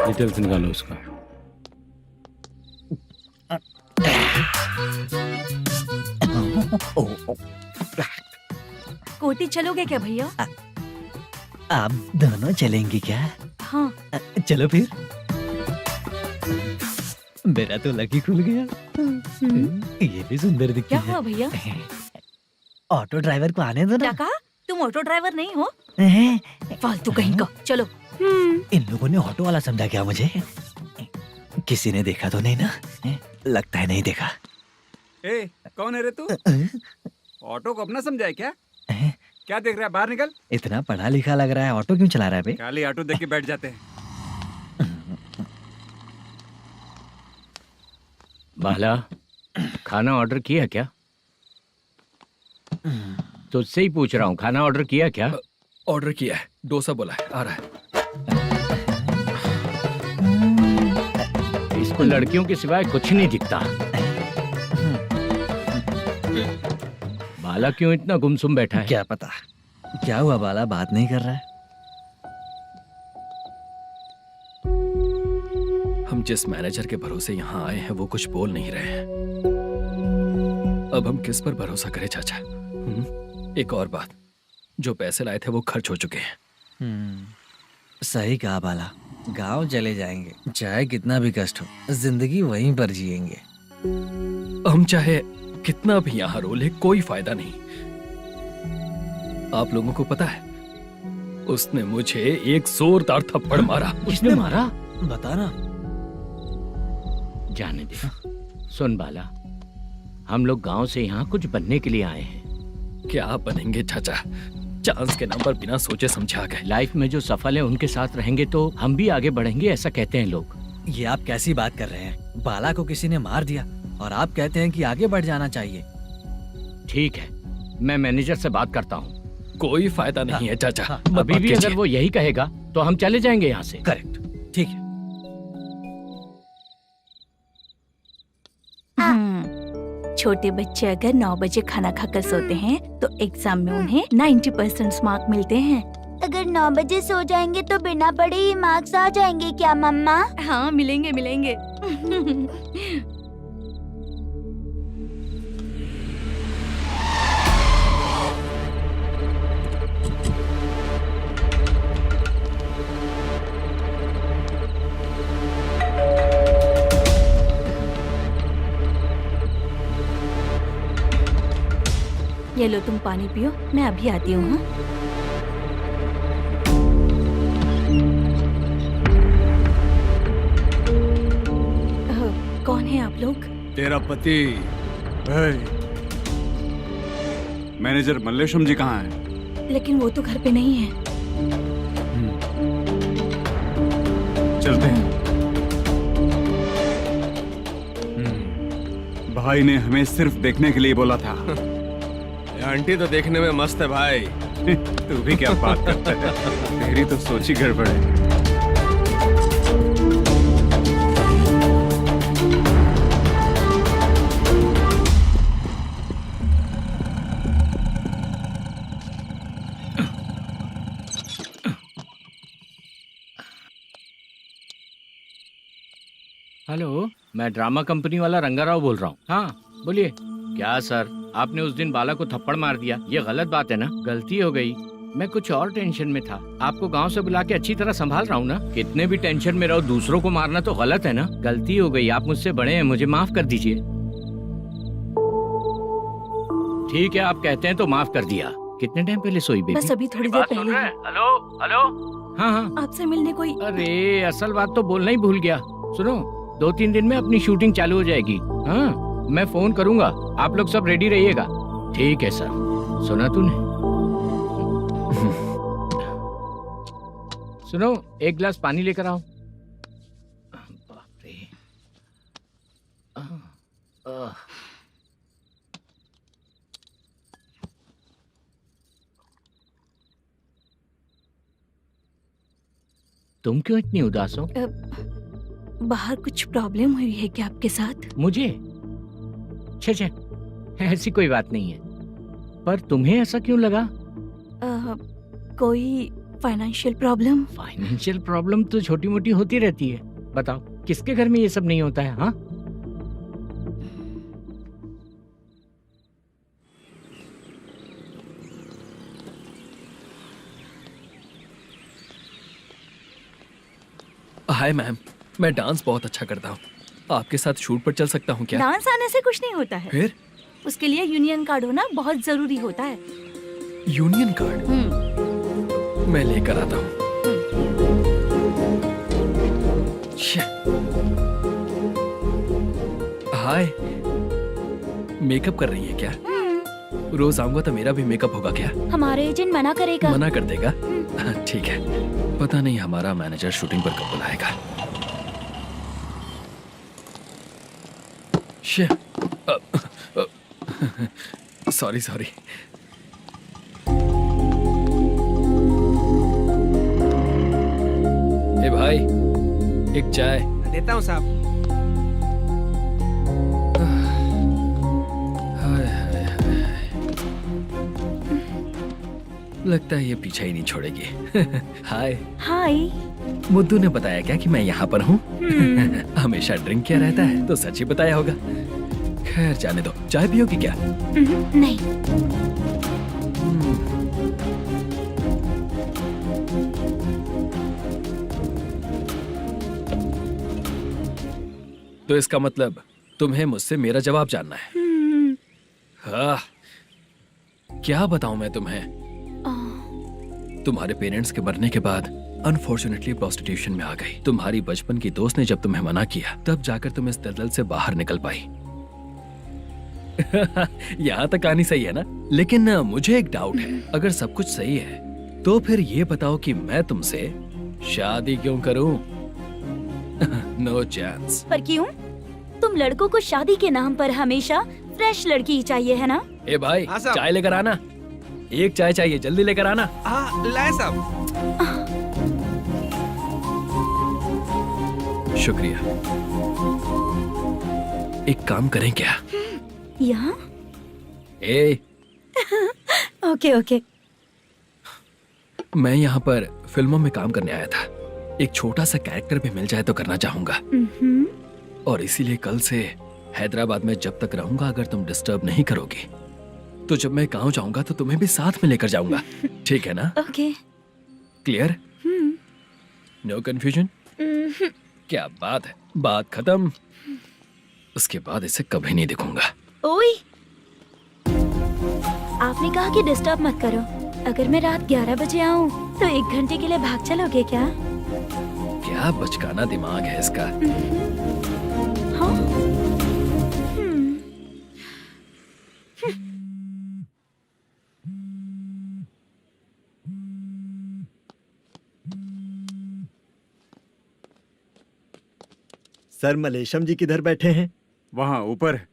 डिटेल्स निकालो उसका। कोटी चलोगे क्या भैया? आप दोनों चलेंगे क्या? हाँ। चलो फिर। मेरा तो लकी खुल गया। ये भी सुंदर दिखती क्या है। हुआ भैया? ऑटो ड्राइवर को आने दो क्या ना। कहा? तुम ऑटो ड्राइवर नहीं हो? फालतू कहीं का। चलो। इन लोगों ने ऑटो वाला समझा क्या मुझे? किसी ने देखा तो नहीं ना? लगता है नहीं देखा। ए, कौन है रे तू? ऑटो को अपना समझा है क्या? क्या देख रहा है? बाहर निकल। इतना पढ़ा लिखा लग रहा है, ऑटो क्यों चला रहा है बे? खाली ऑटो देख के बैठ जाते हैं। बाला, खाना ऑर्डर किया क्या? तुझसे ही पूछ रहा हूँ, खाना ऑर्डर किया क्या? ऑर्डर किया है, डोसा बोला है, आ रहा है। इसको लड़कियों के सिवाय कुछ नहीं दिखता। बाला क्यों इतना गुमसुम बैठा है? क्या पता क्या हुआ, बाला बात नहीं कर रहा है। हम जिस मैनेजर के भरोसे यहाँ आए हैं वो कुछ बोल नहीं रहे हैं। अब हम किस पर भरोसा करें चाचा? एक और बात, जो पैसे लाए थे वो खर्च हो चुके हैं। सही कहा बाला, गांव चले जाएंगे, चाहे कितना भी कष्ट हो, जिंदगी वहीं पर जिएंगे। हम चाहे कितना भी यहाँ रो ले, कोई फायदा नहीं। आप लोगों को पता है, उसने मुझे एक जोरदार थप्पड़ मारा। उसने मारा? बता ना। जाने दे। सुन बाला, हम लोग गांव से यहाँ कुछ बनने के लिए आए हैं। क्या बनेंगे चाचा? चांस के नाम पर बिना सोचे समझे आ गए। लाइफ में जो सफल है उनके साथ रहेंगे तो हम भी आगे बढ़ेंगे, ऐसा कहते हैं लोग। ये आप कैसी बात कर रहे हैं? बाला को किसी ने मार दिया और आप कहते हैं कि आगे बढ़ जाना चाहिए। ठीक है, मैं मैनेजर से बात करता हूँ। कोई फायदा नहीं है चाचा। अभी भी अगर वो यही कहेगा तो हम चले जाएंगे यहाँ से। करेक्ट, ठीक है। छोटे बच्चे अगर 9 बजे खाना खाकर सोते हैं तो एग्जाम में उन्हें 90% मार्क मिलते हैं। अगर 9 बजे सो जाएंगे तो बिना पढ़े ही मार्क्स आ जाएंगे क्या मम्मा? हाँ मिलेंगे मिलेंगे। ये लो तुम पानी पियो, मैं अभी आती हूँ। हाँ कौन है आप लोग? तेरा पति। मैनेजर मल्लेशम जी कहाँ हैं? लेकिन वो तो घर पे नहीं है। चलते हैं। भाई ने हमें सिर्फ देखने के लिए बोला था। आंटी तो देखने में मस्त है भाई। तू भी क्या बात करता है? तेरी तो सोच ही गड़बड़ है। हेलो, मैं ड्रामा कंपनी वाला रंगाराव बोल रहा हूँ। हाँ बोलिए। क्या सर, आपने उस दिन बाला को थप्पड़ मार दिया, ये गलत बात है ना? गलती हो गई, मैं कुछ और टेंशन में था। आपको गांव से बुला के अच्छी तरह संभाल रहा हूँ ना। कितने भी टेंशन में रहो, दूसरों को मारना तो गलत है ना। गलती हो गई, आप मुझसे बड़े हैं, मुझे माफ कर दीजिए। ठीक है, आप कहते हैं तो माफ कर दिया। कितने टाइम पहले सोई बेबी? बस अभी थोड़ी देर पहले। Hello hello. हाँ हाँ, आपसे मिलने कोई। अरे असल बात तो बोलना ही भूल गया। सुनो, 2-3 दिन में अपनी शूटिंग चालू हो जाएगी। हाँ, मैं फोन करूंगा, आप लोग सब रेडी रहिएगा। ठीक है सर। सुना तूने? सुनो, एक गिलास पानी लेकर आओ। बाप रे। तुम क्यों इतनी उदास हो? बाहर कुछ प्रॉब्लम हुई है क्या आपके साथ? मुझे? छे, ऐसी कोई बात नहीं है। पर तुम्हें ऐसा क्यों लगा? कोई फाइनेंशियल प्रॉब्लम? फाइनेंशियल प्रॉब्लम तो छोटी मोटी होती रहती है। बताओ, किसके घर में ये सब नहीं होता है? हाँ, हाय मैम, मैं डांस बहुत अच्छा करता हूँ। आपके साथ शूट पर चल सकता हूँ क्या? डांस आने से कुछ नहीं होता है। फिर? उसके लिए यूनियन कार्ड होना बहुत जरूरी होता है। Union card? मैं लेकर आता हूँ। हाय, मेकअप कर रही है क्या? रोज आऊंगा तो मेरा भी मेकअप होगा क्या? हमारे एजेंट मना करेगा। मना कर देगा? ठीक है, पता नहीं हमारा मैनेजर शूटिंग पर कब बुलाएगा। सॉरी। ए भाई, एक चाय। देता हूँ साहब। लगता है ये पीछा ही नहीं छोड़ेगी। हाय। हाय। मुद्दू ने बताया क्या कि मैं यहाँ पर हूँ? हमेशा ड्रिंक किया रहता है तो सच ही बताया होगा। खैर जाने दो, चाय पियोगी क्या? नहीं। तो इसका मतलब तुम्हें मुझसे मेरा जवाब जानना है? हाँ, क्या बताऊं मैं तुम्हें? तुम्हारे पेरेंट्स के मरने के बाद अनफॉर्चुनेटली प्रोस्टिट्यूशन में आ गई। तुम्हारी बचपन की दोस्त ने जब तुम्हें मना किया, तब जाकर तुम इस दलदल से बाहर निकल पाई। यहाँ तक कहानी सही है ना? लेकिन मुझे एक डाउट है। अगर सब कुछ सही है तो फिर ये बताओ कि मैं तुमसे शादी क्यों करूं? No chance. पर क्यों? तुम लड़कों को शादी के नाम पर हमेशा फ्रेश लड़की ही चाहिए, है ना? ए भाई, चाय लेकर आना। एक चाय चाहिए, जल्दी लेकर आना। हाँ, लाए साहब। शुक्रिया। एक काम करें क्या? यहाँ? ए, ओके। मैं यहाँ पर फिल्मों में काम करने आया था। एक छोटा सा कैरेक्टर भी मिल जाए तो करना चाहूंगा। और इसीलिए कल से हैदराबाद में जब तक रहूंगा, अगर तुम डिस्टर्ब नहीं करोगी तो जब मैं गांव जाऊंगा तो तुम्हें भी साथ में लेकर जाऊंगा। ठीक है ना? ओके। क्लियर? No confusion? क्या बात है, बात खत्म। उसके बाद इसे कभी नहीं दिखूंगा। ओए। आपने कहा कि डिस्टर्ब मत करो। अगर मैं रात 11 बजे आऊँ तो 1 घंटे के लिए भाग चलोगे क्या? क्या बचकाना दिमाग है इसका। हाँ? सर मलेशम जी किधर बैठे हैं? वहाँ ऊपर है।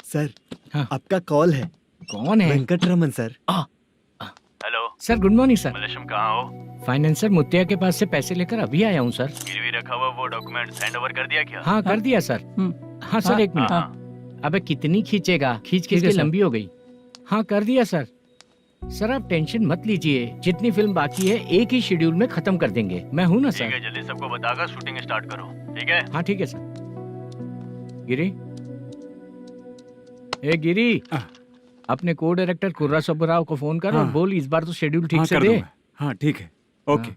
सर हाँ। आपका कॉल है। कौन है? Venkataraman sir. Hello sir good morning sir. Malesham कहाँ हो? फाइनेंसर मुत्तिया के पास से पैसे लेकर अभी आया हूँ सर। गिरवी रखा हुआ वो डॉक्यूमेंट हैंड ओवर कर दिया क्या? हाँ कर दिया सर। हाँ सर 1 मिनट। अबे कितनी खींचेगा, खींच खींच के लंबी हो गई। हाँ कर दिया सर। सर आप टेंशन मत लीजिए, जितनी फिल्म बाकी है एक ही शेड्यूल में खत्म कर देंगे। मैं हूँ ना ठीक सर। है, जल्दी सबको बताकर शूटिंग स्टार्ट करो, ठीक है? हाँ ठीक है सर। गिरी, ए गिरी, अपने को डायरेक्टर कुर्रा सुब्बराव को फोन कर और बोल इस बार तो शेड्यूल ठीक से दे। हाँ ठीक है, ओके।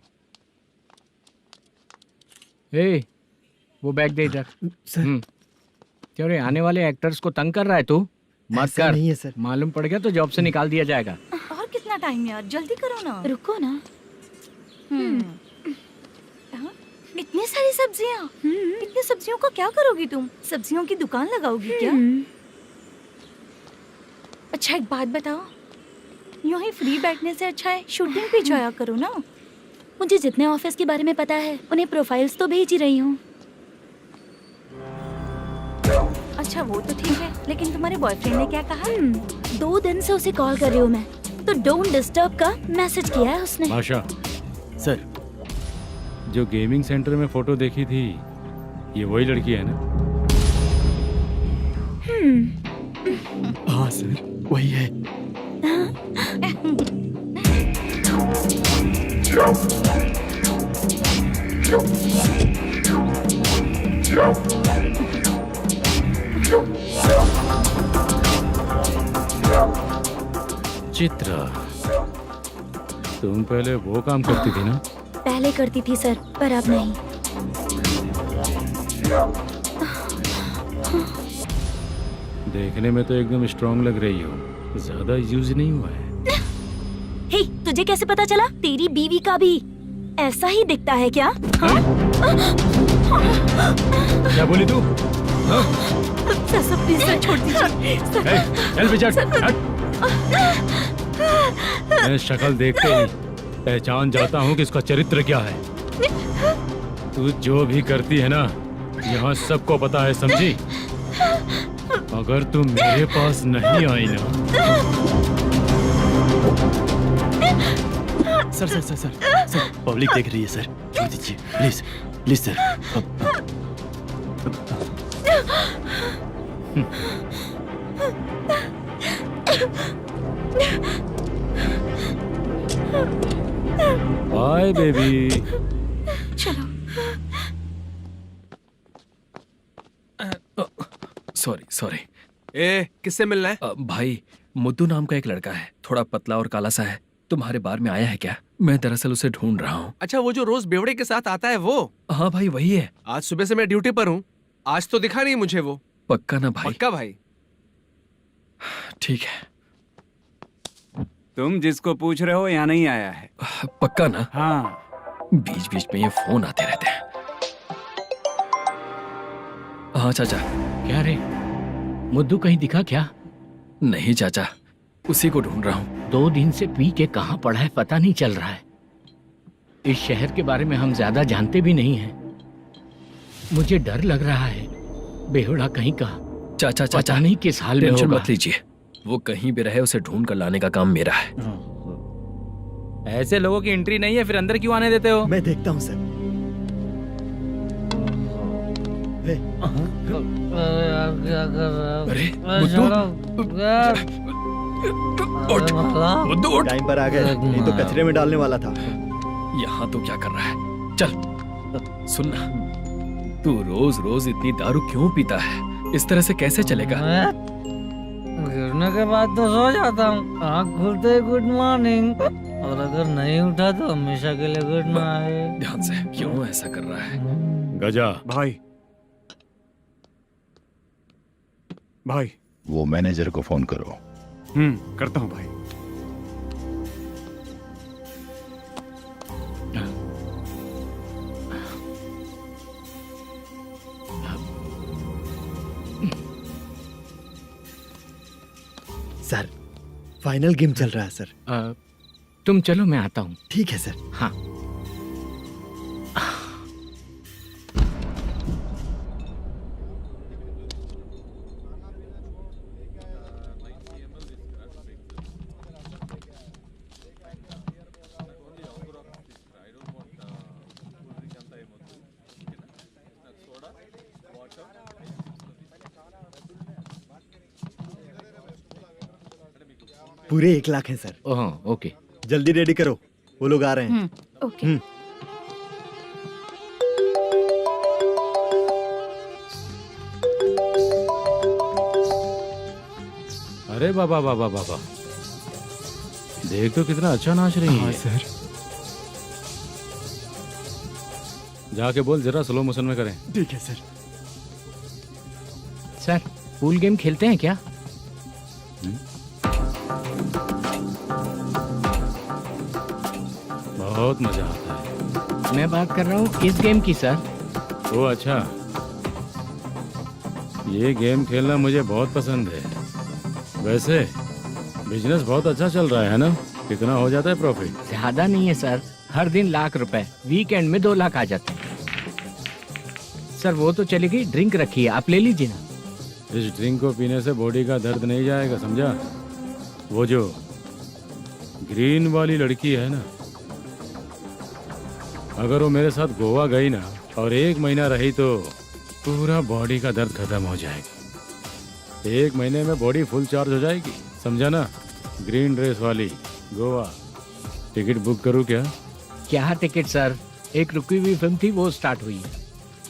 ए वो बैग दे इधर। क्यों रे, आने वाले एक्टर्स को तंग कर रहा है तू? मत ऐसा कर। नहीं है सर। मालूम पड़ गया तो जॉब से निकाल दिया जाएगा। और कितना टाइम यार, जल्दी करो ना। रुको ना। हाँ? इतनी सारी सब्जियाँ, इतनी सब्जियों का क्या करोगी तुम? सब्जियों की दुकान लगाओगी क्या? अच्छा एक बात बताओ, यूं ही फ्री बैठने से अच्छा है शूटिंग पे जाया करो ना। मुझे जितने ऑफिस के बारे में पता है उन्हें प्रोफाइल्स तो भेज ही रही हूँ। अच्छा वो तो ठीक है, लेकिन तुम्हारे बॉयफ्रेंड ने क्या कहा? 2 दिन से उसे कॉल कर रही हूँ मैं, तो डोंट डिस्टर्ब का मैसेज किया है उसने। माशा सर, जो गेमिंग सेंटर में फोटो देखी थी, ये वही लड़की है ना? हाँ सर वही है। चित्रा, तुम पहले वो काम करती थी ना? पहले करती थी सर, पर अब नहीं। देखने में तो एकदम स्ट्रांग लग रही हो, ज्यादा यूज नहीं हुआ है। हे, तुझे कैसे पता चला? तेरी बीवी का भी ऐसा ही दिखता है क्या? हाँ? क्या बोली तू? सर प्लीज सर छोड़ दीजिए। चल बेटा, मैं शक्ल देखते ही पहचान जाता हूँ कि इसका चरित्र क्या है। तू जो भी करती है ना, यहाँ सबको पता है, समझी? अगर तू मेरे पास नहीं आई ना। Sir sir sir sir sir public देख रही है सर, छोड़ दीजिए please please sir. Bye baby. चलो। Sorry sorry. ए, किससे मिलना है? भाई मुद्दू नाम का एक लड़का है, थोड़ा पतला और काला सा है। तुम्हारे बार में आया है क्या? मैं दरअसल उसे ढूंढ रहा हूँ। अच्छा, वो जो रोज बेवड़े के साथ आता है वो? हाँ भाई वही है। आज सुबह से मैं ड्यूटी पर हूँ, आज तो दिखा नहीं मुझे वो। पक्का ना भाई? पक्का भाई। ठीक है। तुम जिसको पूछ रहे हो यहाँ नहीं आया है? पक्का ना? हाँ। बीच बीच में ये फोन आते रहते हैं। हाँ चाचा। क्या रे, मुद्दू कहीं दिखा क्या? नहीं चाचा, उसी को ढूंढ रहा हूँ। 2 दिन से पी के कहाँ पड़ा है पता नहीं चल रहा है। इस शहर के बारे में हम ज्यादा जानते भी नहीं हैं। मुझे डर लग रहा है, बेहुड़ा कहीं का। चाचा चाचा नहीं किस हाल में टेंशन होगा। मत लीजिए, वो कहीं भी रहे उसे ढूंढ कर लाने का काम मेरा है। ऐसे लोगों की एंट्री नहीं है, फिर अंदर क्यों आने देते हो? मैं देखता हूँ सर। क्या कर रहा है? अरे मुद्दू, टाइम पर आ गए, नहीं तो कचरे में डालने वाला था। यहाँ तो क्या कर रहा है? चल सुनना, तू रोज रोज इतनी दारू क्यों पीता है? इस तरह से कैसे चलेगा? गिरने के बाद तो सो जाता हूँ, आँख खुलते ही गुड मॉर्निंग, और अगर नहीं उठा तो हमेशा के लिए गुड नाइट। ध्यान से, क्यों ऐसा कर रहा है? गजा भाई, भाई वो मैनेजर को फोन करो। करता हूँ भाई। सर फाइनल गेम चल रहा है सर। तुम चलो, मैं आता हूँ। ठीक है सर। हाँ। पूरे 1 लाख हैं सर। Oh okay. जल्दी रेडी करो, वो लोग आ रहे हैं। ओके। अरे बाबा बाबा बाबा, देख तो कितना अच्छा नाच रही है। सर। जाके बोल जरा स्लो मोशन में करें। ठीक है सर। सर पूल गेम खेलते हैं क्या? बहुत मजा आता है। मैं बात कर रहा हूँ इस गेम की सर। ओ अच्छा, ये गेम खेलना मुझे बहुत पसंद है। वैसे बिजनेस बहुत अच्छा चल रहा है ना? कितना हो जाता है प्रॉफिट? ज्यादा नहीं है सर, हर दिन लाख रुपए, वीकेंड में 2 लाख आ जाते हैं। सर वो तो चलेगी, ड्रिंक रखी है, आप ले लीजिए ना। इस ड्रिंक को पीने से बॉडी का दर्द नहीं जाएगा, समझा? वो जो ग्रीन वाली लड़की है ना, अगर वो मेरे साथ गोवा गई ना और 1 महीना रही तो पूरा बॉडी का दर्द खत्म हो जाएगा। 1 महीने में बॉडी फुल चार्ज हो जाएगी, समझा ना? ग्रीन ड्रेस वाली गोवा। टिकट बुक करूँ क्या? क्या टिकट सर, एक रुकी हुई फिल्म थी, वो स्टार्ट हुई है।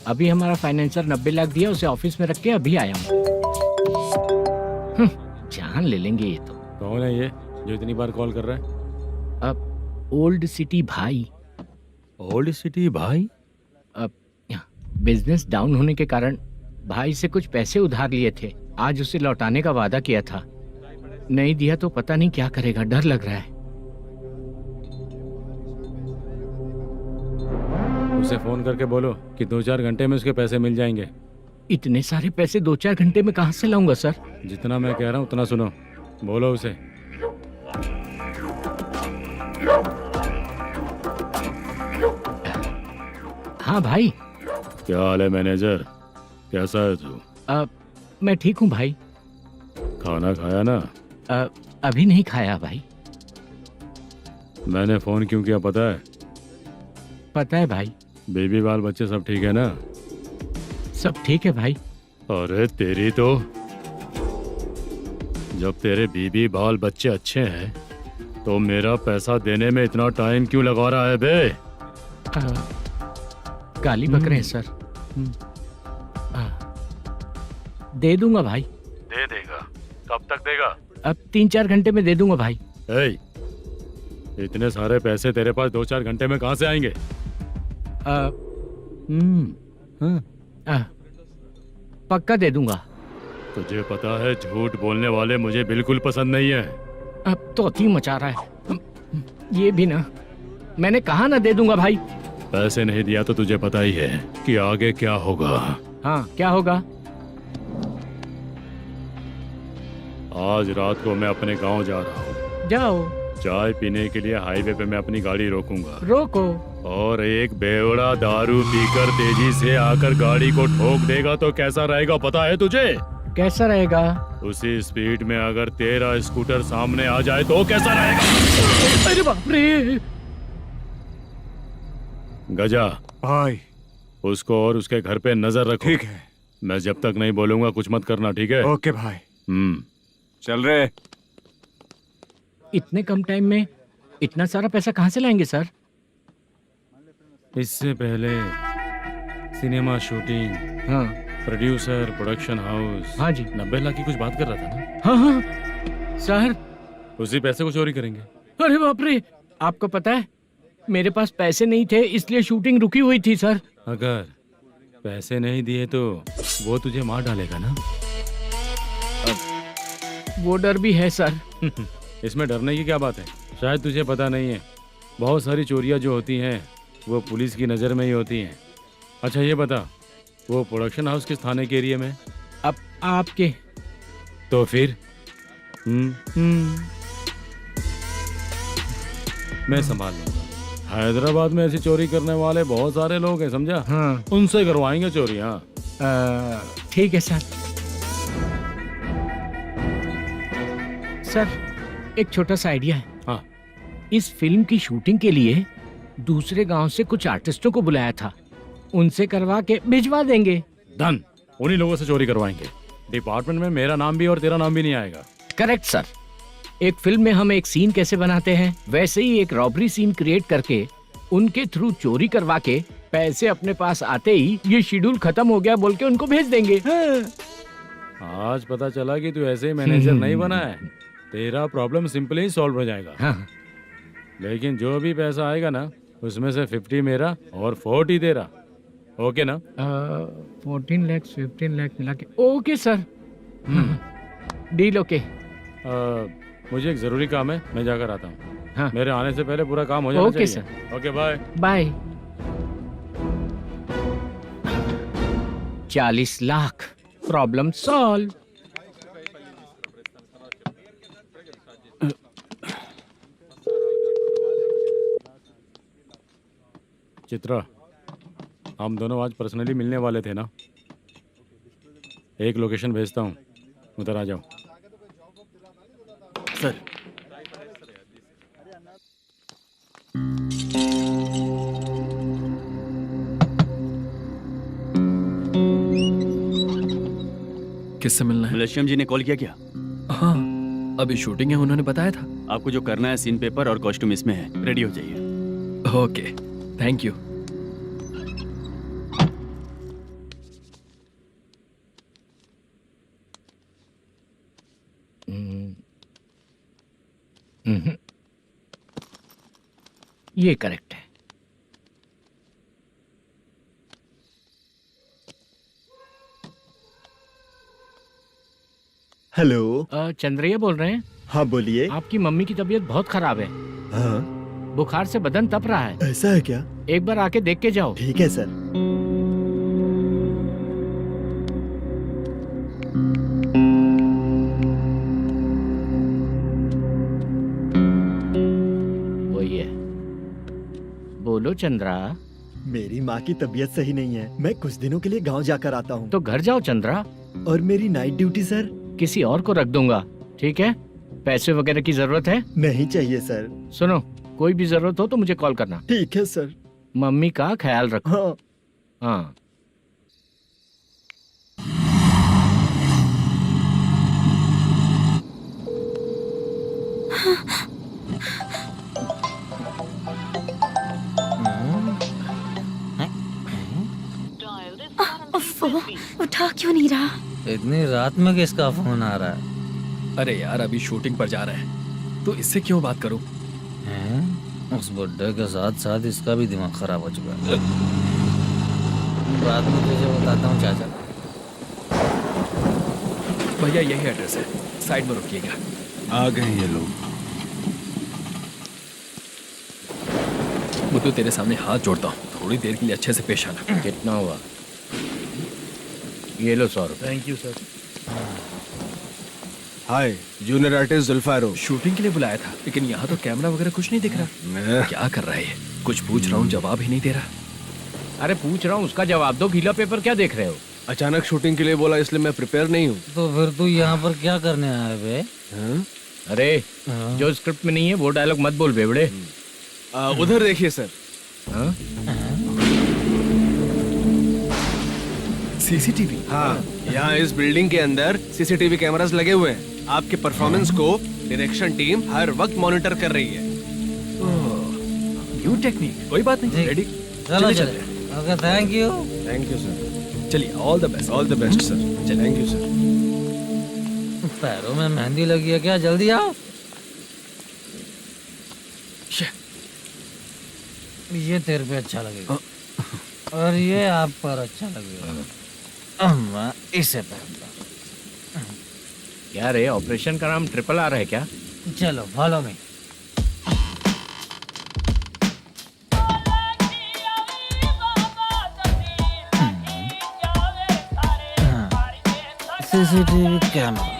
अभी हमारा फाइनेंसर 90 लाख दिया, उसे ऑफिस में रख के अभी आया हूँ। जान ले लेंगे ये तो। कौन है ये जो इतनी बार कॉल कर रहा है? अब ओल्ड सिटी भाई। ओल्ड सिटी भाई? अब बिजनेस डाउन होने के कारण भाई से कुछ पैसे उधार लिए थे, आज उसे लौटाने का वादा किया था। नहीं दिया तो पता नहीं क्या करेगा, डर लग रहा है। उसे फोन करके बोलो कि 2-4 घंटे में उसके पैसे मिल जाएंगे। इतने सारे पैसे 2-4 घंटे में कहाँ से लाऊंगा सर? जितना मैं कह रहा हूँ उतना सुनो, बोलो उसे। हाँ भाई। क्या हाल है मैनेजर, कैसा है तू? मैं ठीक हूँ भाई। खाना खाया ना? अभी नहीं खाया भाई। मैंने फोन क्यों किया पता है? पता है भाई। बेबी बाल बच्चे सब ठीक है ना? सब ठीक है भाई। अरे तेरी तो, जब तेरे बीबी बाल बच्चे अच्छे हैं तो मेरा पैसा देने में इतना टाइम क्यों लगा रहा है बे? गाली बक रहे हैं सर। दे दूंगा भाई। दे देगा? कब तक देगा? अब 3-4 घंटे में दे दूंगा भाई। इतने सारे पैसे तेरे पास 2-4 घंटे में कहाँ से आएंगे? पक्का दे दूंगा। तुझे पता है झूठ बोलने वाले मुझे बिल्कुल पसंद नहीं है। अब तो थी मचा रहा है ये भी ना। मैंने कहा ना दे दूंगा भाई। पैसे नहीं दिया तो तुझे पता ही है कि आगे क्या होगा। हाँ क्या होगा? आज रात को मैं अपने गांव जा रहा हूँ। जाओ। चाय पीने के लिए हाईवे पे मैं अपनी गाड़ी रोकूंगा। रोको। और एक बेवड़ा दारू पीकर तेजी से आकर गाड़ी को ठोक देगा तो कैसा रहेगा पता है तुझे? कैसा रहेगा? उसी स्पीड में अगर तेरा स्कूटर सामने आ जाए तो कैसा रहेगा? अरे बाप रे। गजा भाई, उसको और उसके घर पे नजर रखो। ठीक है। मैं जब तक नहीं बोलूंगा कुछ मत करना, ठीक है? ओके भाई। चल रहे। इतने कम टाइम में इतना सारा पैसा कहाँ से लाएंगे सर? इससे पहले सिनेमा शूटिंग, हाँ, प्रोड्यूसर, प्रोडक्शन हाउस। हाँ जी। 90 लाख की कुछ बात कर रहा था ना? हाँ हाँ सर। उसी पैसे को चोरी करेंगे। अरे बाप रे, आपको पता है मेरे पास पैसे नहीं थे इसलिए शूटिंग रुकी हुई थी सर। अगर पैसे नहीं दिए तो वो तुझे मार डालेगा ना? वो डर भी है सर। इसमें डरने की क्या बात है? शायद तुझे पता नहीं है, बहुत सारी चोरियां जो होती हैं वो पुलिस की नज़र में ही होती हैं। अच्छा ये बता, वो प्रोडक्शन हाउस किस थाने के एरिया में? अब आपके। तो फिर मैं संभाल लूंगा। हैदराबाद में ऐसी चोरी करने वाले बहुत सारे लोग हैं, समझा? हाँ। उनसे करवाएंगे चोरी। हाँ ठीक है सर। सर एक छोटा सा आइडिया है। हाँ। इस फिल्म की शूटिंग के लिए दूसरे गांव से कुछ आर्टिस्टों को बुलाया था, उनसे करवा के भिजवा देंगे। डन, उन्हीं लोगों से चोरी करवाएंगे। डिपार्टमेंट में मेरा नाम भी और तेरा नाम भी नहीं आएगा। Correct sir. एक फिल्म में हम एक सीन कैसे बनाते हैं, वैसे ही एक रॉबरी सीन क्रिएट करके उनके थ्रू चोरी करवा के पैसे अपने पास आते ही ये शेड्यूल खत्म हो गया बोल के उनको भेज देंगे। आज पता चला कि तू ऐसे ही मैनेजर नहीं बना है। तेरा प्रॉब्लम सिंपली ही सॉल्व हो जाएगा। हाँ। लेकिन जो भी पैसा आएगा ना, उसमें से 50 मेरा और 40 तेरा। ओके ना? 14 लाख 15 लाख मिला के। Okay sir. Deal okay. मुझे एक जरूरी काम है, मैं जाकर आता हूँ। हाँ। मेरे आने से पहले पूरा काम हो जाना ओके चाहिए। Sir. Okay bye bye. 40 lakh, problem solve. Chitra, हम दोनों आज पर्सनली मिलने वाले थे ना? एक लोकेशन भेजता हूँ, उधर आ जाओ। सर किससे मिलना है? मलेशियम जी ने कॉल किया क्या? हाँ, अभी शूटिंग है, उन्होंने बताया था। आपको जो करना है, सीन पेपर और कॉस्ट्यूम इसमें है, रेडी हो जाइए। Okay, thank you. ये करेक्ट है। हेलो। चंद्रैया बोल रहे हैं? हाँ बोलिए। आपकी मम्मी की तबीयत बहुत खराब है। हाँ। बुखार से बदन तप रहा है। ऐसा है क्या? एक बार आके देख के जाओ। ठीक है सर। वही है। बोलो चंद्रा। मेरी माँ की तबीयत सही नहीं है, मैं कुछ दिनों के लिए गांव जाकर आता हूँ। तो घर जाओ चंद्रा। और मेरी नाइट ड्यूटी सर? किसी और को रख दूंगा, ठीक है? पैसे वगैरह की जरूरत है? नहीं चाहिए सर। सुनो, कोई भी जरूरत हो तो मुझे कॉल करना। ठीक है सर। मम्मी का ख्याल रखो। हाँ। हाँ। उठा क्यों नहीं रहा? इतनी रात में किसका फोन आ रहा है? अरे यार, अभी शूटिंग पर जा रहे हैं, तो इससे क्यों बात करूं? उस बुड्ढे के साथ साथ इसका भी दिमाग खराब हो चुका है। रात में तुझे बताता हूँ चाचा। भैया यही एड्रेस है, साइड में रुकिएगा। आ गए ये लोग। मुझे तेरे सामने हाथ जोड़ता हूँ, थोड़ी देर के लिए अच्छे से पेश आना। कितना हुआ? ये लो 100 रुपए। Thank you sir. Hi, junior artist जुल्फारो। शूटिंग के लिए बुलाया था, लेकिन यहाँ तो कैमरा वगैरह कुछ नहीं दिख रहा। क्या कर रहा है ये? कुछ पूछ रहा हूँ, जवाब ही नहीं दे रहा। अरे पूछ रहा हूँ, उसका जवाब दो। गीला पेपर क्या देख रहे हो? अचानक शूटिंग के लिए बोला, इसलिए मैं प्रिपेयर नहीं हूँ। तो फिर तू यहाँ पर क्या करने आया बे? अरे जो स्क्रिप्ट में नहीं है वो डायलॉग मत बोल बेवड़े। उधर देखिए सर। सीसीटीवी? हाँ, यहाँ इस बिल्डिंग के अंदर सीसीटीवी कैमरास लगे हुए हैं। आपके परफॉर्मेंस को डायरेक्शन टीम हर वक्त मॉनिटर कर रही है। न्यू टेक्निक, कोई बात नहीं। रेडी? चलो चले। Okay, thank you. Thank you sir. चलिए, all the best. All the best sir. Thank you sir. पैरों में मेहंदी लगी है क्या? जल्दी आओ। ये तेरे पे अच्छा लगेगा और ये आप पर अच्छा लगेगा। मैं इसे पहनता हूँ। क्या रे, ऑपरेशन का नाम ट्रिपल आर है क्या? चलो follow me. CCTV camera.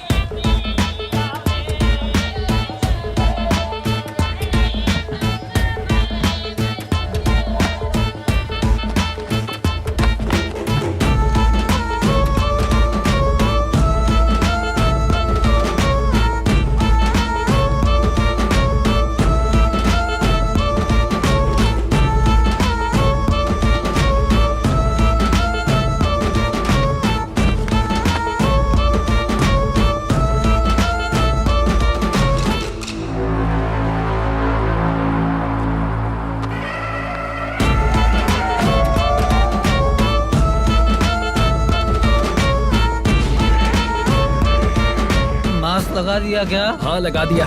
Mask लगा दिया क्या? हाँ लगा दिया।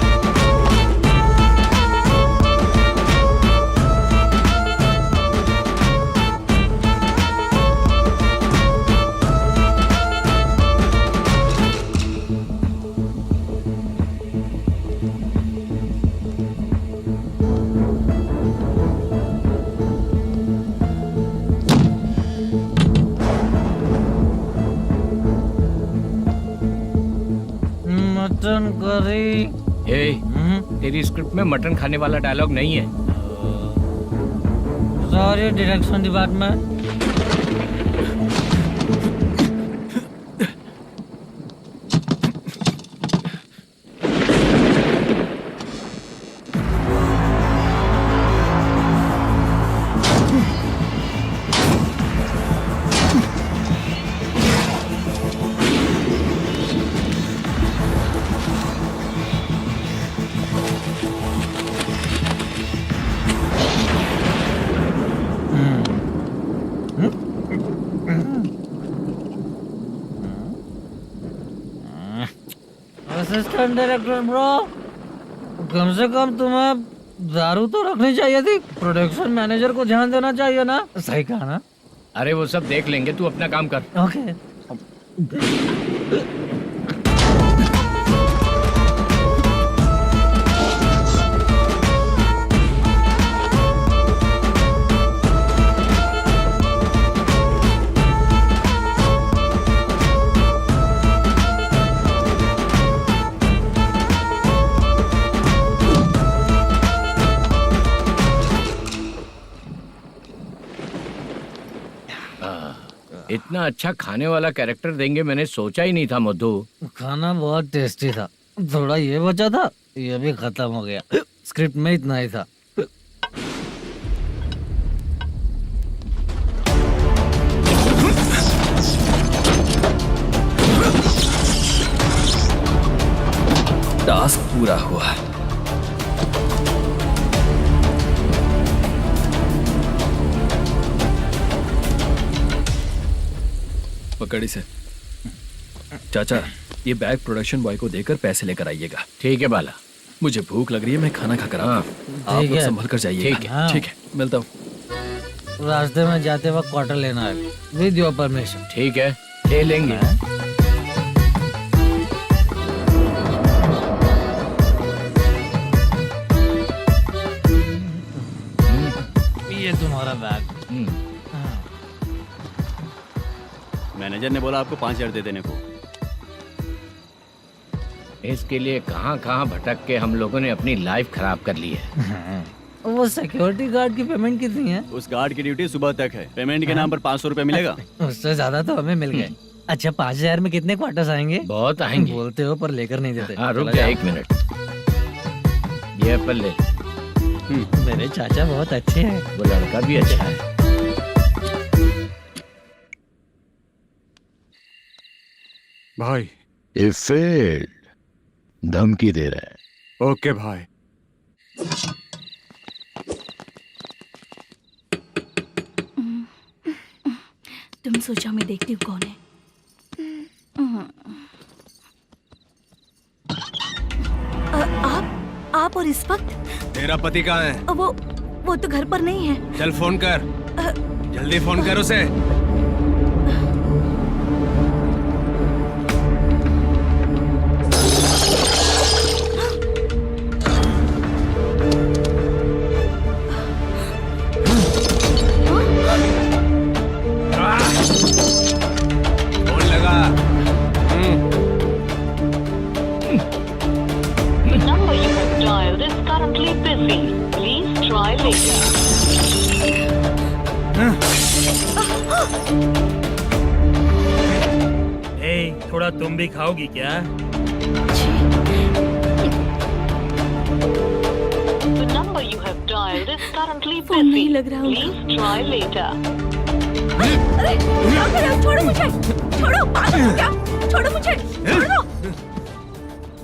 Mutton curry. तेरी स्क्रिप्ट में मटन खाने वाला डायलॉग नहीं है। Sorry direction department. Assistant director bro, कम से कम तुम्हें दारू तो रखनी चाहिए थी। प्रोडक्शन मैनेजर को ध्यान देना चाहिए ना। सही कहा ना? अरे वो सब देख लेंगे, तू अपना काम कर। ओके। इतना अच्छा खाने वाला कैरेक्टर देंगे मैंने सोचा ही नहीं था मधु। खाना बहुत टेस्टी था। थोड़ा ये बचा था, ये भी खत्म हो गया। स्क्रिप्ट में इतना ही था। टास्क पूरा हुआ। पकड़ी से। चाचा, ये बैग प्रोडक्शन बॉय को देकर पैसे लेकर आइएगा। ठीक है बाला। मुझे भूख लग रही है, मैं खाना खाकर आता हूँ। आप लोग संभल कर जाइए। ठीक है। ठीक है, मिलता हूँ। रास्ते में जाते वक्त क्वार्टर लेना है, विद योर परमिशन। ठीक है, ले लेंगे। ये तुम्हारा बैग। मैनेजर ने बोला आपको 5,000 दे देने को। इसके लिए कहाँ कहाँ भटक के हम लोगों ने अपनी लाइफ खराब कर ली है। वो सिक्योरिटी गार्ड की पेमेंट कितनी है? उस गार्ड की ड्यूटी सुबह तक है। पेमेंट के नाम पर 500 रुपए मिलेगा। उससे ज्यादा तो हमें मिल गए। अच्छा 5,000 में कितने क्वार्टर्स आएंगे? बहुत आएंगे। बोलते हो पर लेकर नहीं देते। हाँ रुक जा 1 मिनट। ये एप्पल ले। मेरे चाचा बहुत अच्छे हैं। वो लड़का भी अच्छा है। भाई ये फेल्ड धमकी दे रहा है। ओके भाई। तुम सोचा मैं देखती हूँ कौन है। आप और इस वक्त तेरा पति कहाँ है? वो तो घर पर नहीं है। चल फोन कर, जल्दी फोन कर उसे। थोड़ा तुम भी खाओगी क्या? The number you have dialed is currently phone नहीं busy. लग रहा होगा। Please try later. अरे क्या कर रहे हो? छोड़ो मुझे, छोड़ो, पागल हो क्या? छोड़ो मुझे, छोड़ो।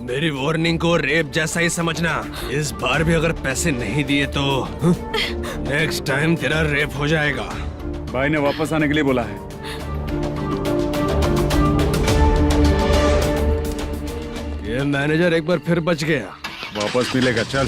मेरी वार्निंग को रेप जैसा ही समझना। इस बार भी अगर पैसे नहीं दिए तो नेक्स्ट टाइम तेरा रेप हो जाएगा। भाई ने वापस आने के लिए बोला है। ये मैनेजर एक बार फिर बच गया। वापस मिलेगा, चल।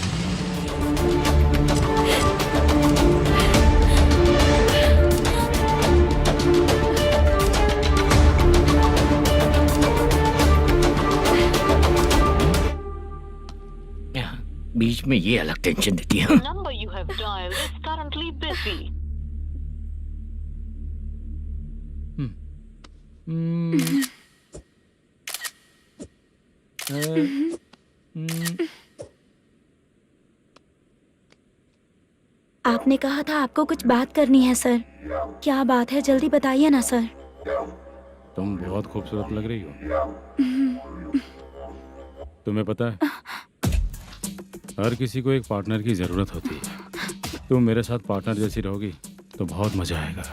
बीच में ये अलग टेंशन देती है। The number you have dialed is currently busy. आपने कहा था आपको कुछ बात करनी है सर। क्या बात है, जल्दी बताइए ना सर। तुम बहुत खूबसूरत लग रही हो। तुम्हें पता है, हर किसी को एक पार्टनर की जरूरत होती है। तुम मेरे साथ पार्टनर जैसी रहोगी तो बहुत मजा आएगा।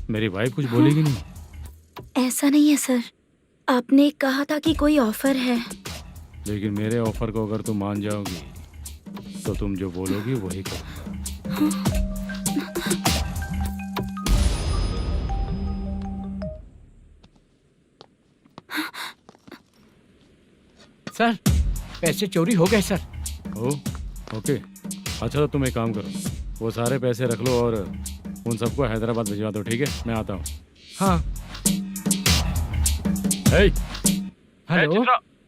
मेरी वाइफ कुछ बोलेगी नहीं? ऐसा नहीं है सर, आपने कहा था कि कोई ऑफर है। लेकिन मेरे ऑफर को अगर तुम मान जाओगी तो तुम जो बोलोगी वही करो। सर, पैसे चोरी हो गए सर। ओके, अच्छा तो तुम एक काम करो, वो सारे पैसे रख लो और उन सबको हैदराबाद भिजवा दो, ठीक है? मैं आता हूँ। हाँ। Hello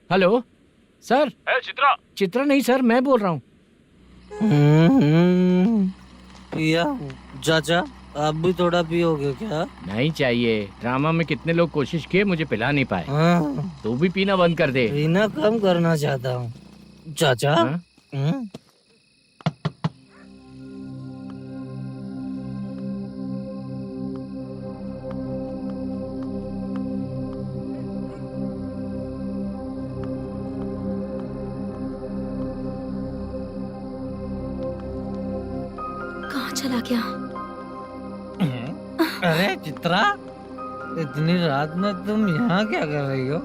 hello sir. Chitra? Chitra नहीं सर, मैं बोल रहा हूँ। या चाचा, आप भी थोड़ा पियोगे क्या? नहीं चाहिए। ड्रामा में कितने लोग कोशिश किए, मुझे पिला नहीं पाए। तू भी पीना बंद कर दे। पीना कम करना चाहता हूँ चाचा। कहाँ चला गया? अरे चित्रा, इतनी रात में तुम यहाँ क्या कर रही हो?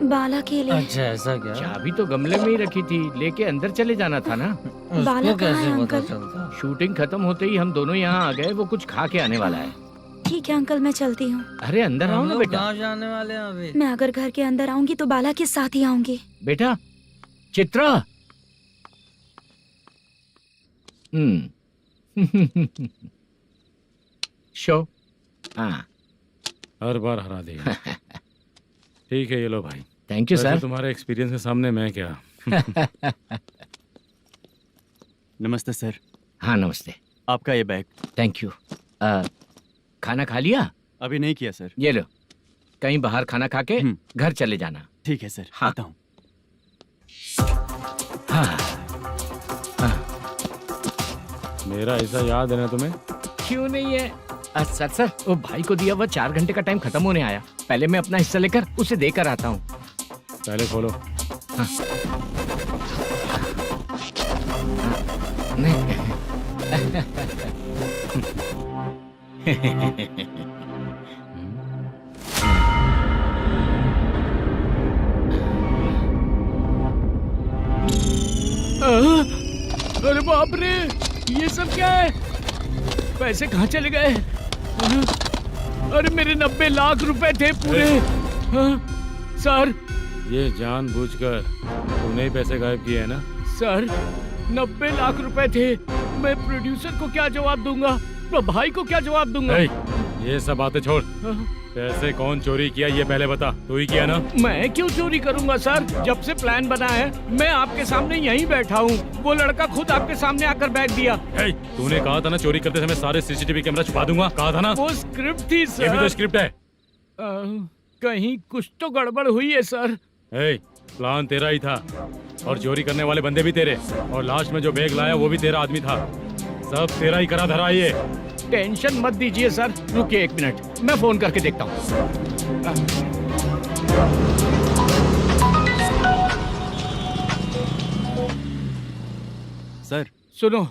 बाला के लिए। अच्छा ऐसा क्या? चाबी तो गमले में ही रखी थी, लेके अंदर चले जाना था ना। बाला उसको कहाँ है कैसे पता अंकल? चलता? शूटिंग खत्म होते ही हम दोनों यहाँ आ गए। वो कुछ खा के आने वाला है। ठीक है अंकल, मैं चलती हूँ। अरे अंदर आओ हम ना लोग बेटा। कहाँ जाने वाले हैं अभी? मैं अगर घर के अंदर आऊंगी तो बाला के साथ ही आऊंगी। बेटा चित्रा। शो। हाँ, हर बार हरा देगा। ठीक है, ये लो भाई। थैंक यू वैसे सर। तुम्हारे एक्सपीरियंस के सामने मैं क्या। नमस्ते सर। हाँ नमस्ते। आपका ये बैग। Thank you. खाना खा लिया? अभी नहीं किया सर। ये लो, कहीं बाहर खाना खा के घर चले जाना। ठीक है सर। हाँ। आता हूँ। हाँ। मेरा ऐसा याद है ना तुम्हें? क्यों नहीं है? सर वो भाई को दिया हुआ 4 घंटे का टाइम खत्म होने आया। पहले मैं अपना हिस्सा लेकर उसे देकर आता हूँ। पहले खोलो। हाँ। अरे बाप रे, ये सब क्या है? पैसे कहाँ चले गए? अरे मेरे 90 लाख रुपए थे पूरे। सर, ये जानबूझकर तूने ही पैसे गायब किए हैं ना? सर 90 लाख रुपए थे। मैं प्रोड्यूसर को क्या जवाब दूंगा? तो भाई को क्या जवाब दूंगा? ये सब बातें छोड़। पैसे कौन चोरी किया ये पहले बता। तू ही किया ना? मैं क्यों चोरी करूंगा सर? जब से प्लान बना है मैं आपके सामने यहीं बैठा हूँ। वो लड़का खुद आपके सामने आकर बैग दिया। तूने कहा था ना चोरी करते समय सारे सीसीटीवी कैमरा छुपा दूंगा, कहा था ना? वो स्क्रिप्ट थी सर। ये भी तो स्क्रिप्ट है। कहीं कुछ तो गड़बड़ हुई है सर। प्लान तेरा ही था और चोरी करने वाले बंदे भी तेरे, और लास्ट में जो बैग लाया वो भी तेरा आदमी था। सब तेरा ही करा धरा ये। टेंशन मत दीजिए सर, रुकिए 1 मिनट, मैं फोन करके देखता हूँ। सर सुनो,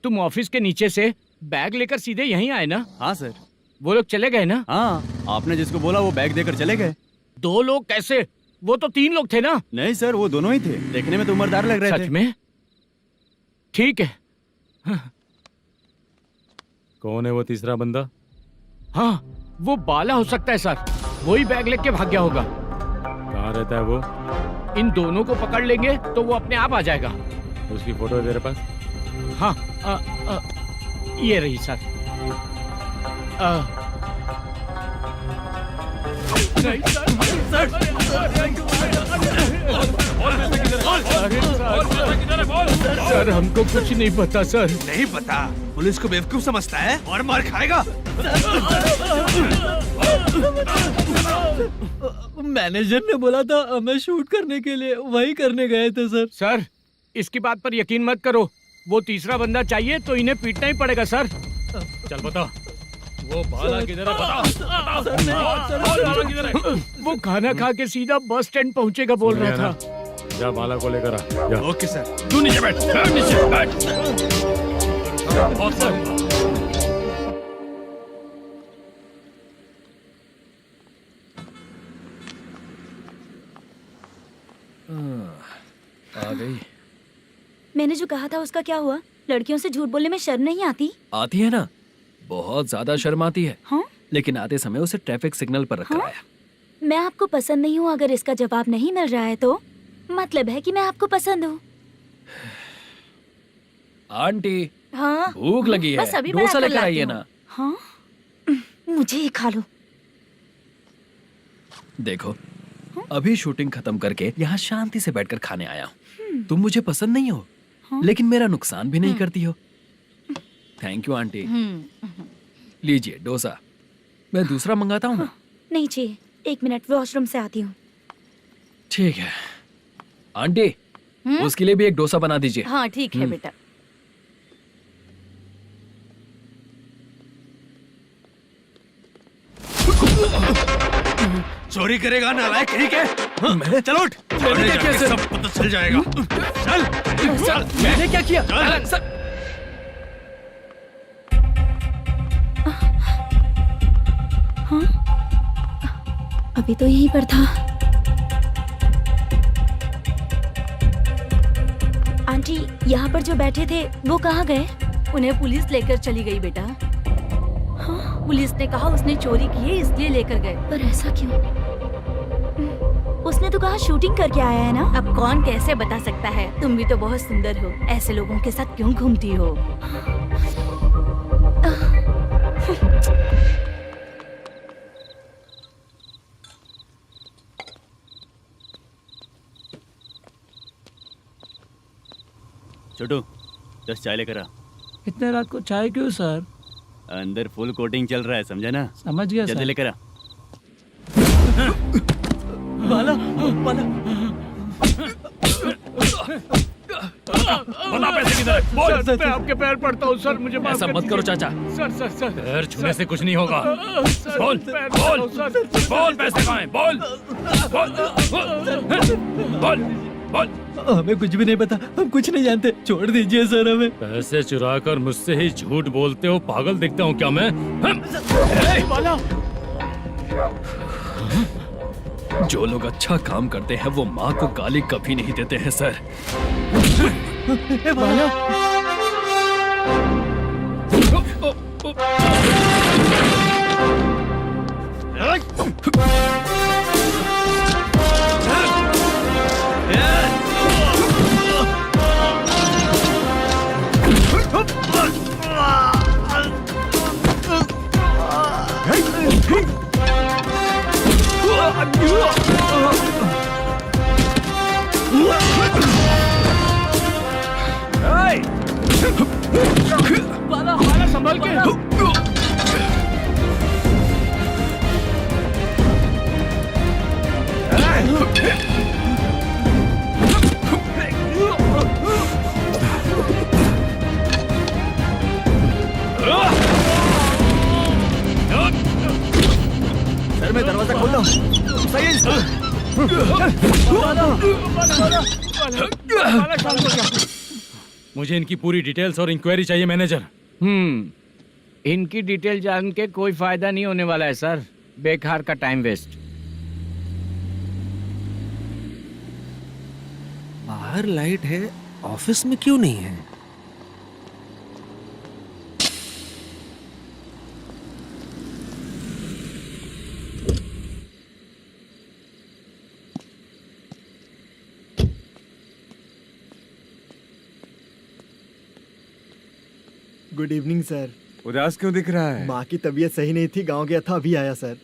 तुम ऑफिस के नीचे से बैग लेकर सीधे यहीं आए ना? हाँ सर। वो लोग चले गए ना? हाँ, आपने जिसको बोला वो बैग देकर चले गए। 2 लोग कैसे? वो तो 3 लोग थे ना? नहीं सर, वो दोनों ही थे, देखने में तो उम्रदार लग रहे थे। सच में? ठीक है। कौन है वो तीसरा बंदा? हाँ, वो बाला हो सकता है सर, वही बैग लेके भाग गया होगा। कहाँ रहता है वो? इन दोनों को पकड़ लेंगे तो वो अपने आप आ जाएगा। उसकी फोटो है तेरे पास? हाँ, ये रही सर। नहीं सर, हमको कुछ नहीं पता सर। नहीं पता? पुलिस को बेवकूफ समझता है और मार खाएगा। मैनेजर ने बोला था हमें शूट करने के लिए, वही करने गए थे सर। सर, इसकी बात पर यकीन मत करो, वो तीसरा बंदा चाहिए तो इन्हें पीटना ही पड़ेगा सर। चल बता, वो बाला किधर है? बता। बाला किधर है? वो खाना खा के सीधा बस स्टैंड पहुंचेगा बोल रहा था। जा बाला को लेकर आ। जा। Okay sir. तू नीचे बैठ, नीचे बैठ। आ गई। मैंने जो कहा था उसका क्या हुआ? लड़कियों से झूठ बोलने में शर्म नहीं आती? आती है ना, बहुत ज्यादा शर्म आती है। हाँ? लेकिन आते समय उसे ट्रैफिक सिग्नल पर रखा हाँ? है। मैं आपको पसंद नहीं हूँ, अगर इसका जवाब नहीं मिल रहा है तो मतलब है कि मैं आपको पसंद हूँ। आंटी, हाँ? भूख लगी है, बस अभी डोसा बनाकर लेकर लाती आइए हूँ। ना। हाँ? मुझे ही खा लो। देखो, अभी शूटिंग खत्म करके यहाँ शांति से बैठकर खाने आया हूँ। तुम मुझे पसंद नहीं हो, लेकिन मेरा नुकसान भी नहीं करती हो। Thank you aunty. लीजिए डोसा, मैं दूसरा मंगाता हूँ ना? नहीं चाहिए, 1 मिनट, वॉशरूम से आती हूँ। ठीक है आंटी, उसके लिए भी एक डोसा बना दीजिए। हाँ ठीक है बेटा। चोरी करेगा नालायक कहीं के? हाँ, चलो उठ। मैंने क्या किया सर? सब पता चल जाएगा। चल। सर, मैंने क्या किया? सर, हाँ? अभी तो यहीं पर था। आंटी, यहाँ पर जो बैठे थे वो कहाँ गए? उन्हें पुलिस लेकर चली गई बेटा। हाँ? पुलिस ने कहा उसने चोरी की है इसलिए लेकर गए। पर ऐसा क्यों? उसने तो कहा शूटिंग करके आया है ना। अब कौन कैसे बता सकता है? तुम भी तो बहुत सुंदर हो, ऐसे लोगों के साथ क्यों घूमती हो? छोटू 10 चाय लेकर आ। इतने रात को चाय क्यों सर? अंदर फुल कोटिंग चल रहा है, समझा ना? समझ गया जल्दी सर। लेकर आ। बाला, बाला। बता पैसे किधर है? बोल। सर, मैं आपके पैर पड़ता हूँ सर, मुझे माफ ऐसा कर मत करो दीजिए। चाचा। सर सर सर, पैर छूने से कुछ नहीं होगा। सर, बोल, पैर बोल, पड़ता हूँ, सर। बोल पैसे कहाँ हैं? बोल, बोल, बोल, बोल। हमें कुछ भी नहीं पता, हम कुछ नहीं जानते, छोड़ दीजिए सर हमें। पैसे चुरा कर मुझसे ही झूठ बोलते हो, पागल दिखता हूँ क्या मैं? बाला, जो लोग अच्छा काम करते हैं वो माँ को गाली कभी नहीं देते हैं सर। बाला। बाला, बाला संभाल के। मैं दरवाजा खोलता हूँ। सही है मुझे इनकी पूरी डिटेल्स और इंक्वायरी चाहिए मैनेजर। इनकी डिटेल जान के कोई फायदा नहीं होने वाला है सर, बेकार का टाइम वेस्ट। बाहर लाइट है, ऑफिस में क्यों नहीं है? Good evening sir. उदास क्यों दिख रहा है? माँ की तबीयत सही नहीं थी, गांव गया था, अभी आया सर।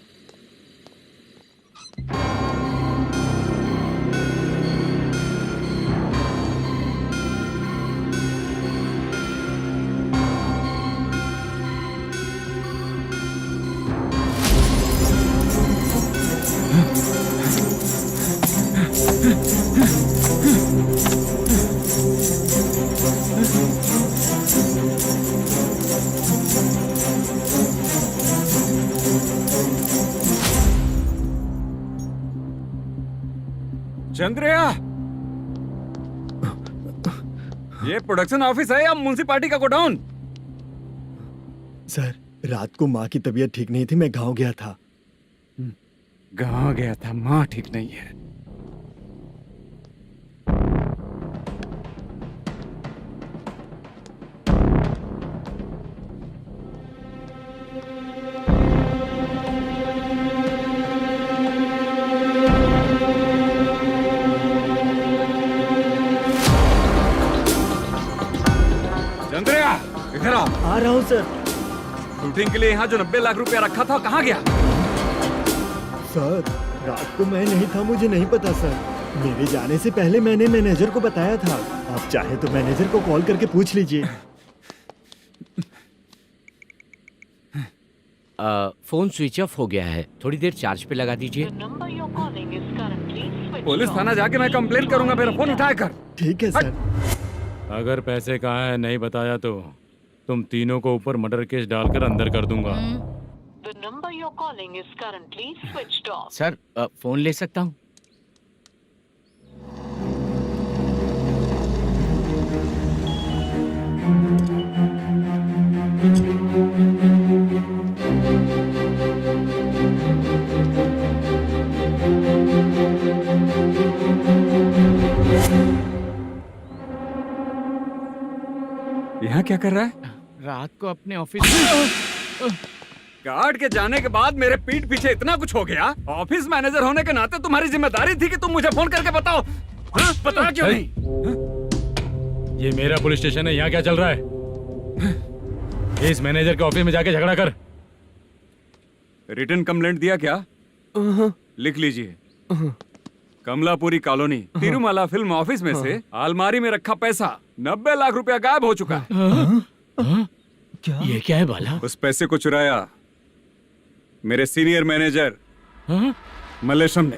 चंद्रया, ये प्रोडक्शन ऑफिस है या म्युनिसिपालिटी का गोडाउन? सर, रात को माँ की तबीयत ठीक नहीं थी, मैं गांव गया था। गांव गया था, माँ ठीक नहीं है। चंद्रया, इधर आओ। आ रहा हूँ सर। शूटिंग के लिए यहाँ जो 90 लाख रुपया रखा था, कहाँ गया? सर, रात को मैं नहीं था, मुझे नहीं पता सर। मेरे जाने से पहले मैंने मैनेजर को बताया था। आप चाहे तो मैनेजर को कॉल करके पूछ लीजिए। फोन स्विच ऑफ हो गया है, थोड़ी देर चार्ज पे लगा दीजिए। पुलिस थाना जाके मैं कंप्लेंट करूंगा, मेरा फोन उठाया कर। ठीक है सर। अगर पैसे कहाँ है नहीं बताया तो तुम तीनों को ऊपर मर्डर केस डालकर अंदर कर दूंगा। The number you're calling is currently switched off. Sir, phone ले सकता हूँ? यहाँ क्या कर रहा है? रात को अपने ऑफिस गार्ड के जाने के बाद मेरे पीठ पीछे इतना कुछ हो गया। ऑफिस मैनेजर होने के नाते तुम्हारी जिम्मेदारी थी कि तुम मुझे फोन करके बताओ। हाँ? बता क्यों नहीं? ये मेरा पुलिस स्टेशन है, यहाँ क्या चल रहा है? इस मैनेजर के ऑफिस में जाके झगड़ा कर। रिटन कंप्लेंट दिया क्या? लिख लीजिए। Kamalapuri colony, Tirumala film office में से अलमारी में रखा पैसा 90 लाख रुपया गायब हो चुका है। क्या? ये क्या है बाला? उस पैसे को चुराया मेरे सीनियर मैनेजर मलेशम ने।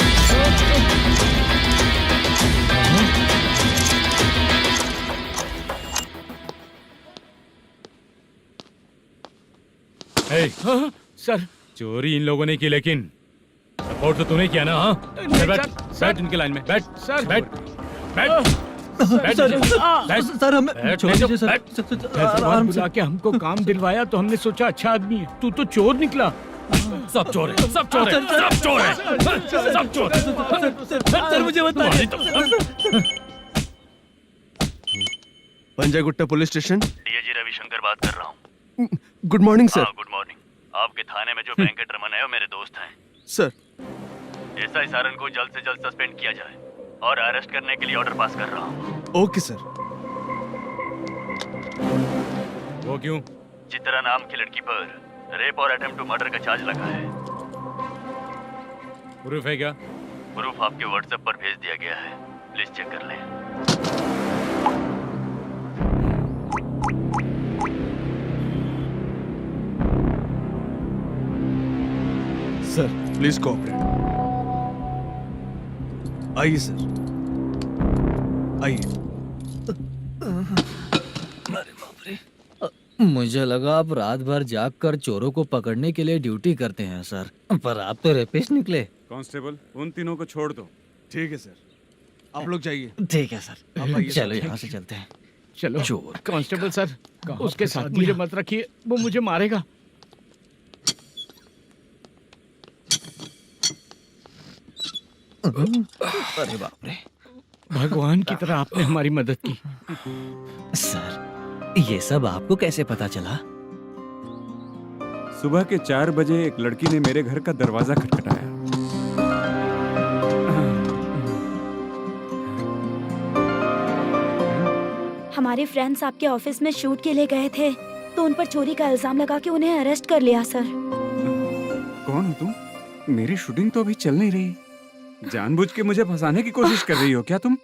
सर, चोरी इन लोगों ने की, लेकिन सपोर्ट तो तूने किया ना? हाँ, बैठ इनके लाइन में, बैठ सर, बैठ बैठ सर, हमें छोड़ दीजिए सर। बुला के हमको काम दिलवाया तो हमने सोचा अच्छा आदमी है, तू तो चोर निकला। सब चोर है, सब चोर है, सब चोर है, सब चोर है। सर, मुझे बताइए। Panjagutta police station, DIG Ravishankar बात कर रहा हूँ। Good morning sir. Good morning. आपके थाने में जो वेंकट रमन है वो मेरे दोस्त हैं। सर, एसआई सारन को जल्द से जल्द सस्पेंड किया जाए और अरेस्ट करने के लिए ऑर्डर पास कर रहा हूँ। Okay sir. वो क्यों? चित्रा नाम की लड़की पर रेप और अटेम्प्ट टू मर्डर का चार्ज लगा है। प्रूफ है क्या? प्रूफ आपके व्हाट्सएप पर भेज दिया गया है, प्लीज चेक कर लें। Sir, please cooperate. आइए सर, आइए। अरे बाप रे, मुझे लगा आप रात भर जाग कर चोरों को पकड़ने के लिए ड्यूटी करते हैं सर, पर आप तो रेपिस्ट निकले। कांस्टेबल, उन तीनों को छोड़ दो। ठीक है सर, आप लोग जाइए। ठीक है सर, आप आइए चलो सर। यहाँ से चलते हैं। चलो चोर कांस्टेबल सर, उसके साथ मुझे मत रखिए, वो मुझे मारेगा। अरे बाप रे, भगवान की तरह आपने हमारी मदद की। सर ये सब आपको कैसे पता चला? सुबह के 4 बजे एक लड़की ने मेरे घर का दरवाजा खटखटाया। हमारे फ्रेंड्स आपके ऑफिस में शूट के लिए गए थे, तो उन पर चोरी का इल्जाम लगा के उन्हें अरेस्ट कर लिया सर। कौन हो तुम? मेरी शूटिंग तो अभी चल नहीं रही। जानबूझ के मुझे फंसाने की कोशिश कर रही हो क्या तुम?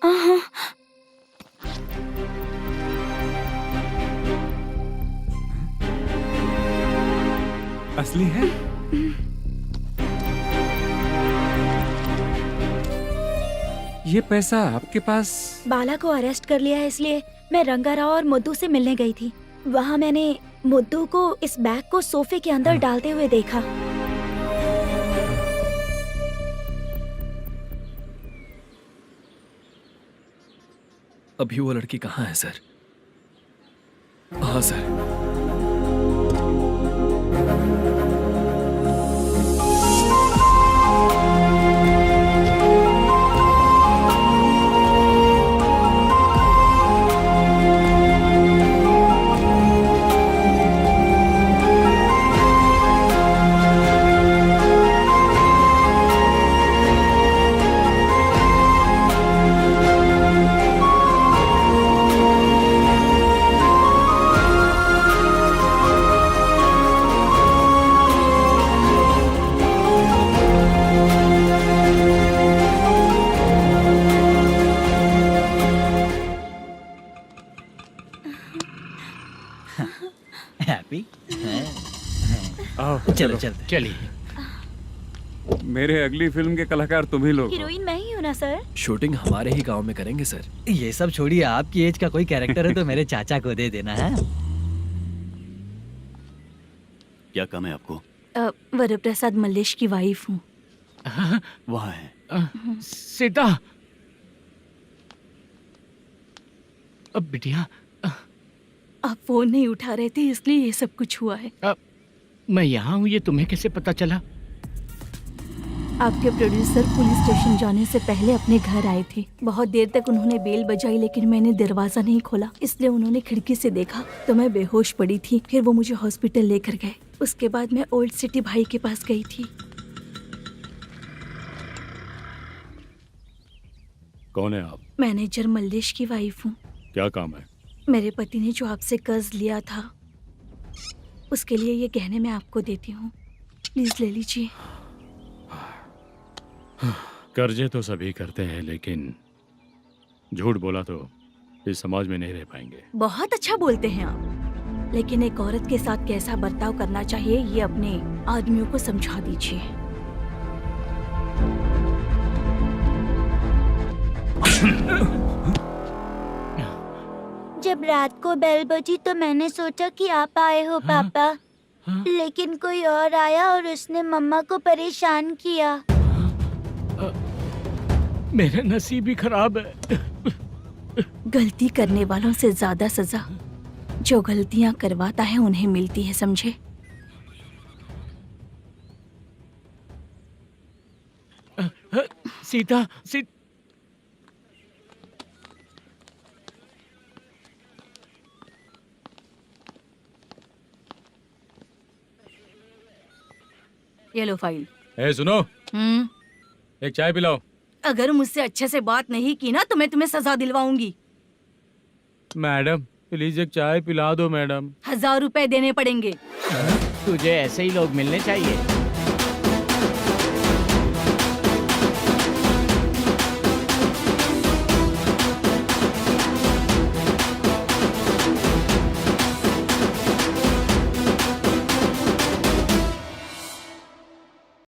असली है? ये पैसा आपके पास? बाला को अरेस्ट कर लिया है, इसलिए मैं रंगाराव और मुद्दू से मिलने गई थी। वहाँ मैंने मुद्दू को इस बैग को सोफे के अंदर डालते हुए देखा। अभी वो लड़की कहाँ है सर? हाँ सर। हैप्पी? चलो चलते। चलिए। मेरे अगली फिल्म के कलाकार तुम ही लोग हो। हीरोइन मैं ही हूँ ना सर? शूटिंग हमारे ही गांव में करेंगे सर। ये सब छोड़िए, आपकी एज का कोई कैरेक्टर है तो मेरे चाचा को दे देना है। क्या काम है आपको? वरप्रसाद मल्लेश की वाइफ हूँ। वहाँ है। सीता। अब बिटिया, आप फोन नहीं उठा रहे थे इसलिए ये सब कुछ हुआ है। मैं यहाँ हूँ, ये तुम्हें कैसे पता चला? आपके प्रोड्यूसर पुलिस स्टेशन जाने से पहले अपने घर आए थे। बहुत देर तक उन्होंने बेल बजाई, लेकिन मैंने दरवाजा नहीं खोला, इसलिए उन्होंने खिड़की से देखा तो मैं बेहोश पड़ी थी। फिर वो मुझे हॉस्पिटल लेकर गए। उसके बाद मैं ओल्ड सिटी भाई के पास गई थी। कौन है आप? मैनेजर मल्लेश की वाइफ हूँ। क्या काम है? मेरे पति ने जो आपसे कर्ज लिया था, उसके लिए ये गहने मैं आपको देती हूँ, प्लीज ले लीजिए। कर्जे तो सभी करते हैं, लेकिन झूठ बोला तो इस समाज में नहीं रह पाएंगे। बहुत अच्छा बोलते हैं आप, लेकिन एक औरत के साथ कैसा बर्ताव करना चाहिए ये अपने आदमियों को समझा दीजिए। जब रात को बेल बजी तो मैंने सोचा कि आप आए हो पापा, लेकिन कोई और आया और उसने मम्मा को परेशान किया। मेरा नसीब ही खराब है। गलती करने वालों से ज्यादा सजा जो गलतियां करवाता है उन्हें मिलती है, समझे? सीता, ये लो फाइल। ए सुनो, एक चाय पिलाओ। अगर मुझसे अच्छे से बात नहीं की ना तो मैं तुम्हें सजा दिलवाऊंगी। मैडम प्लीज एक चाय पिला दो मैडम। 1000 रुपए देने पड़ेंगे। तुझे ऐसे ही लोग मिलने चाहिए।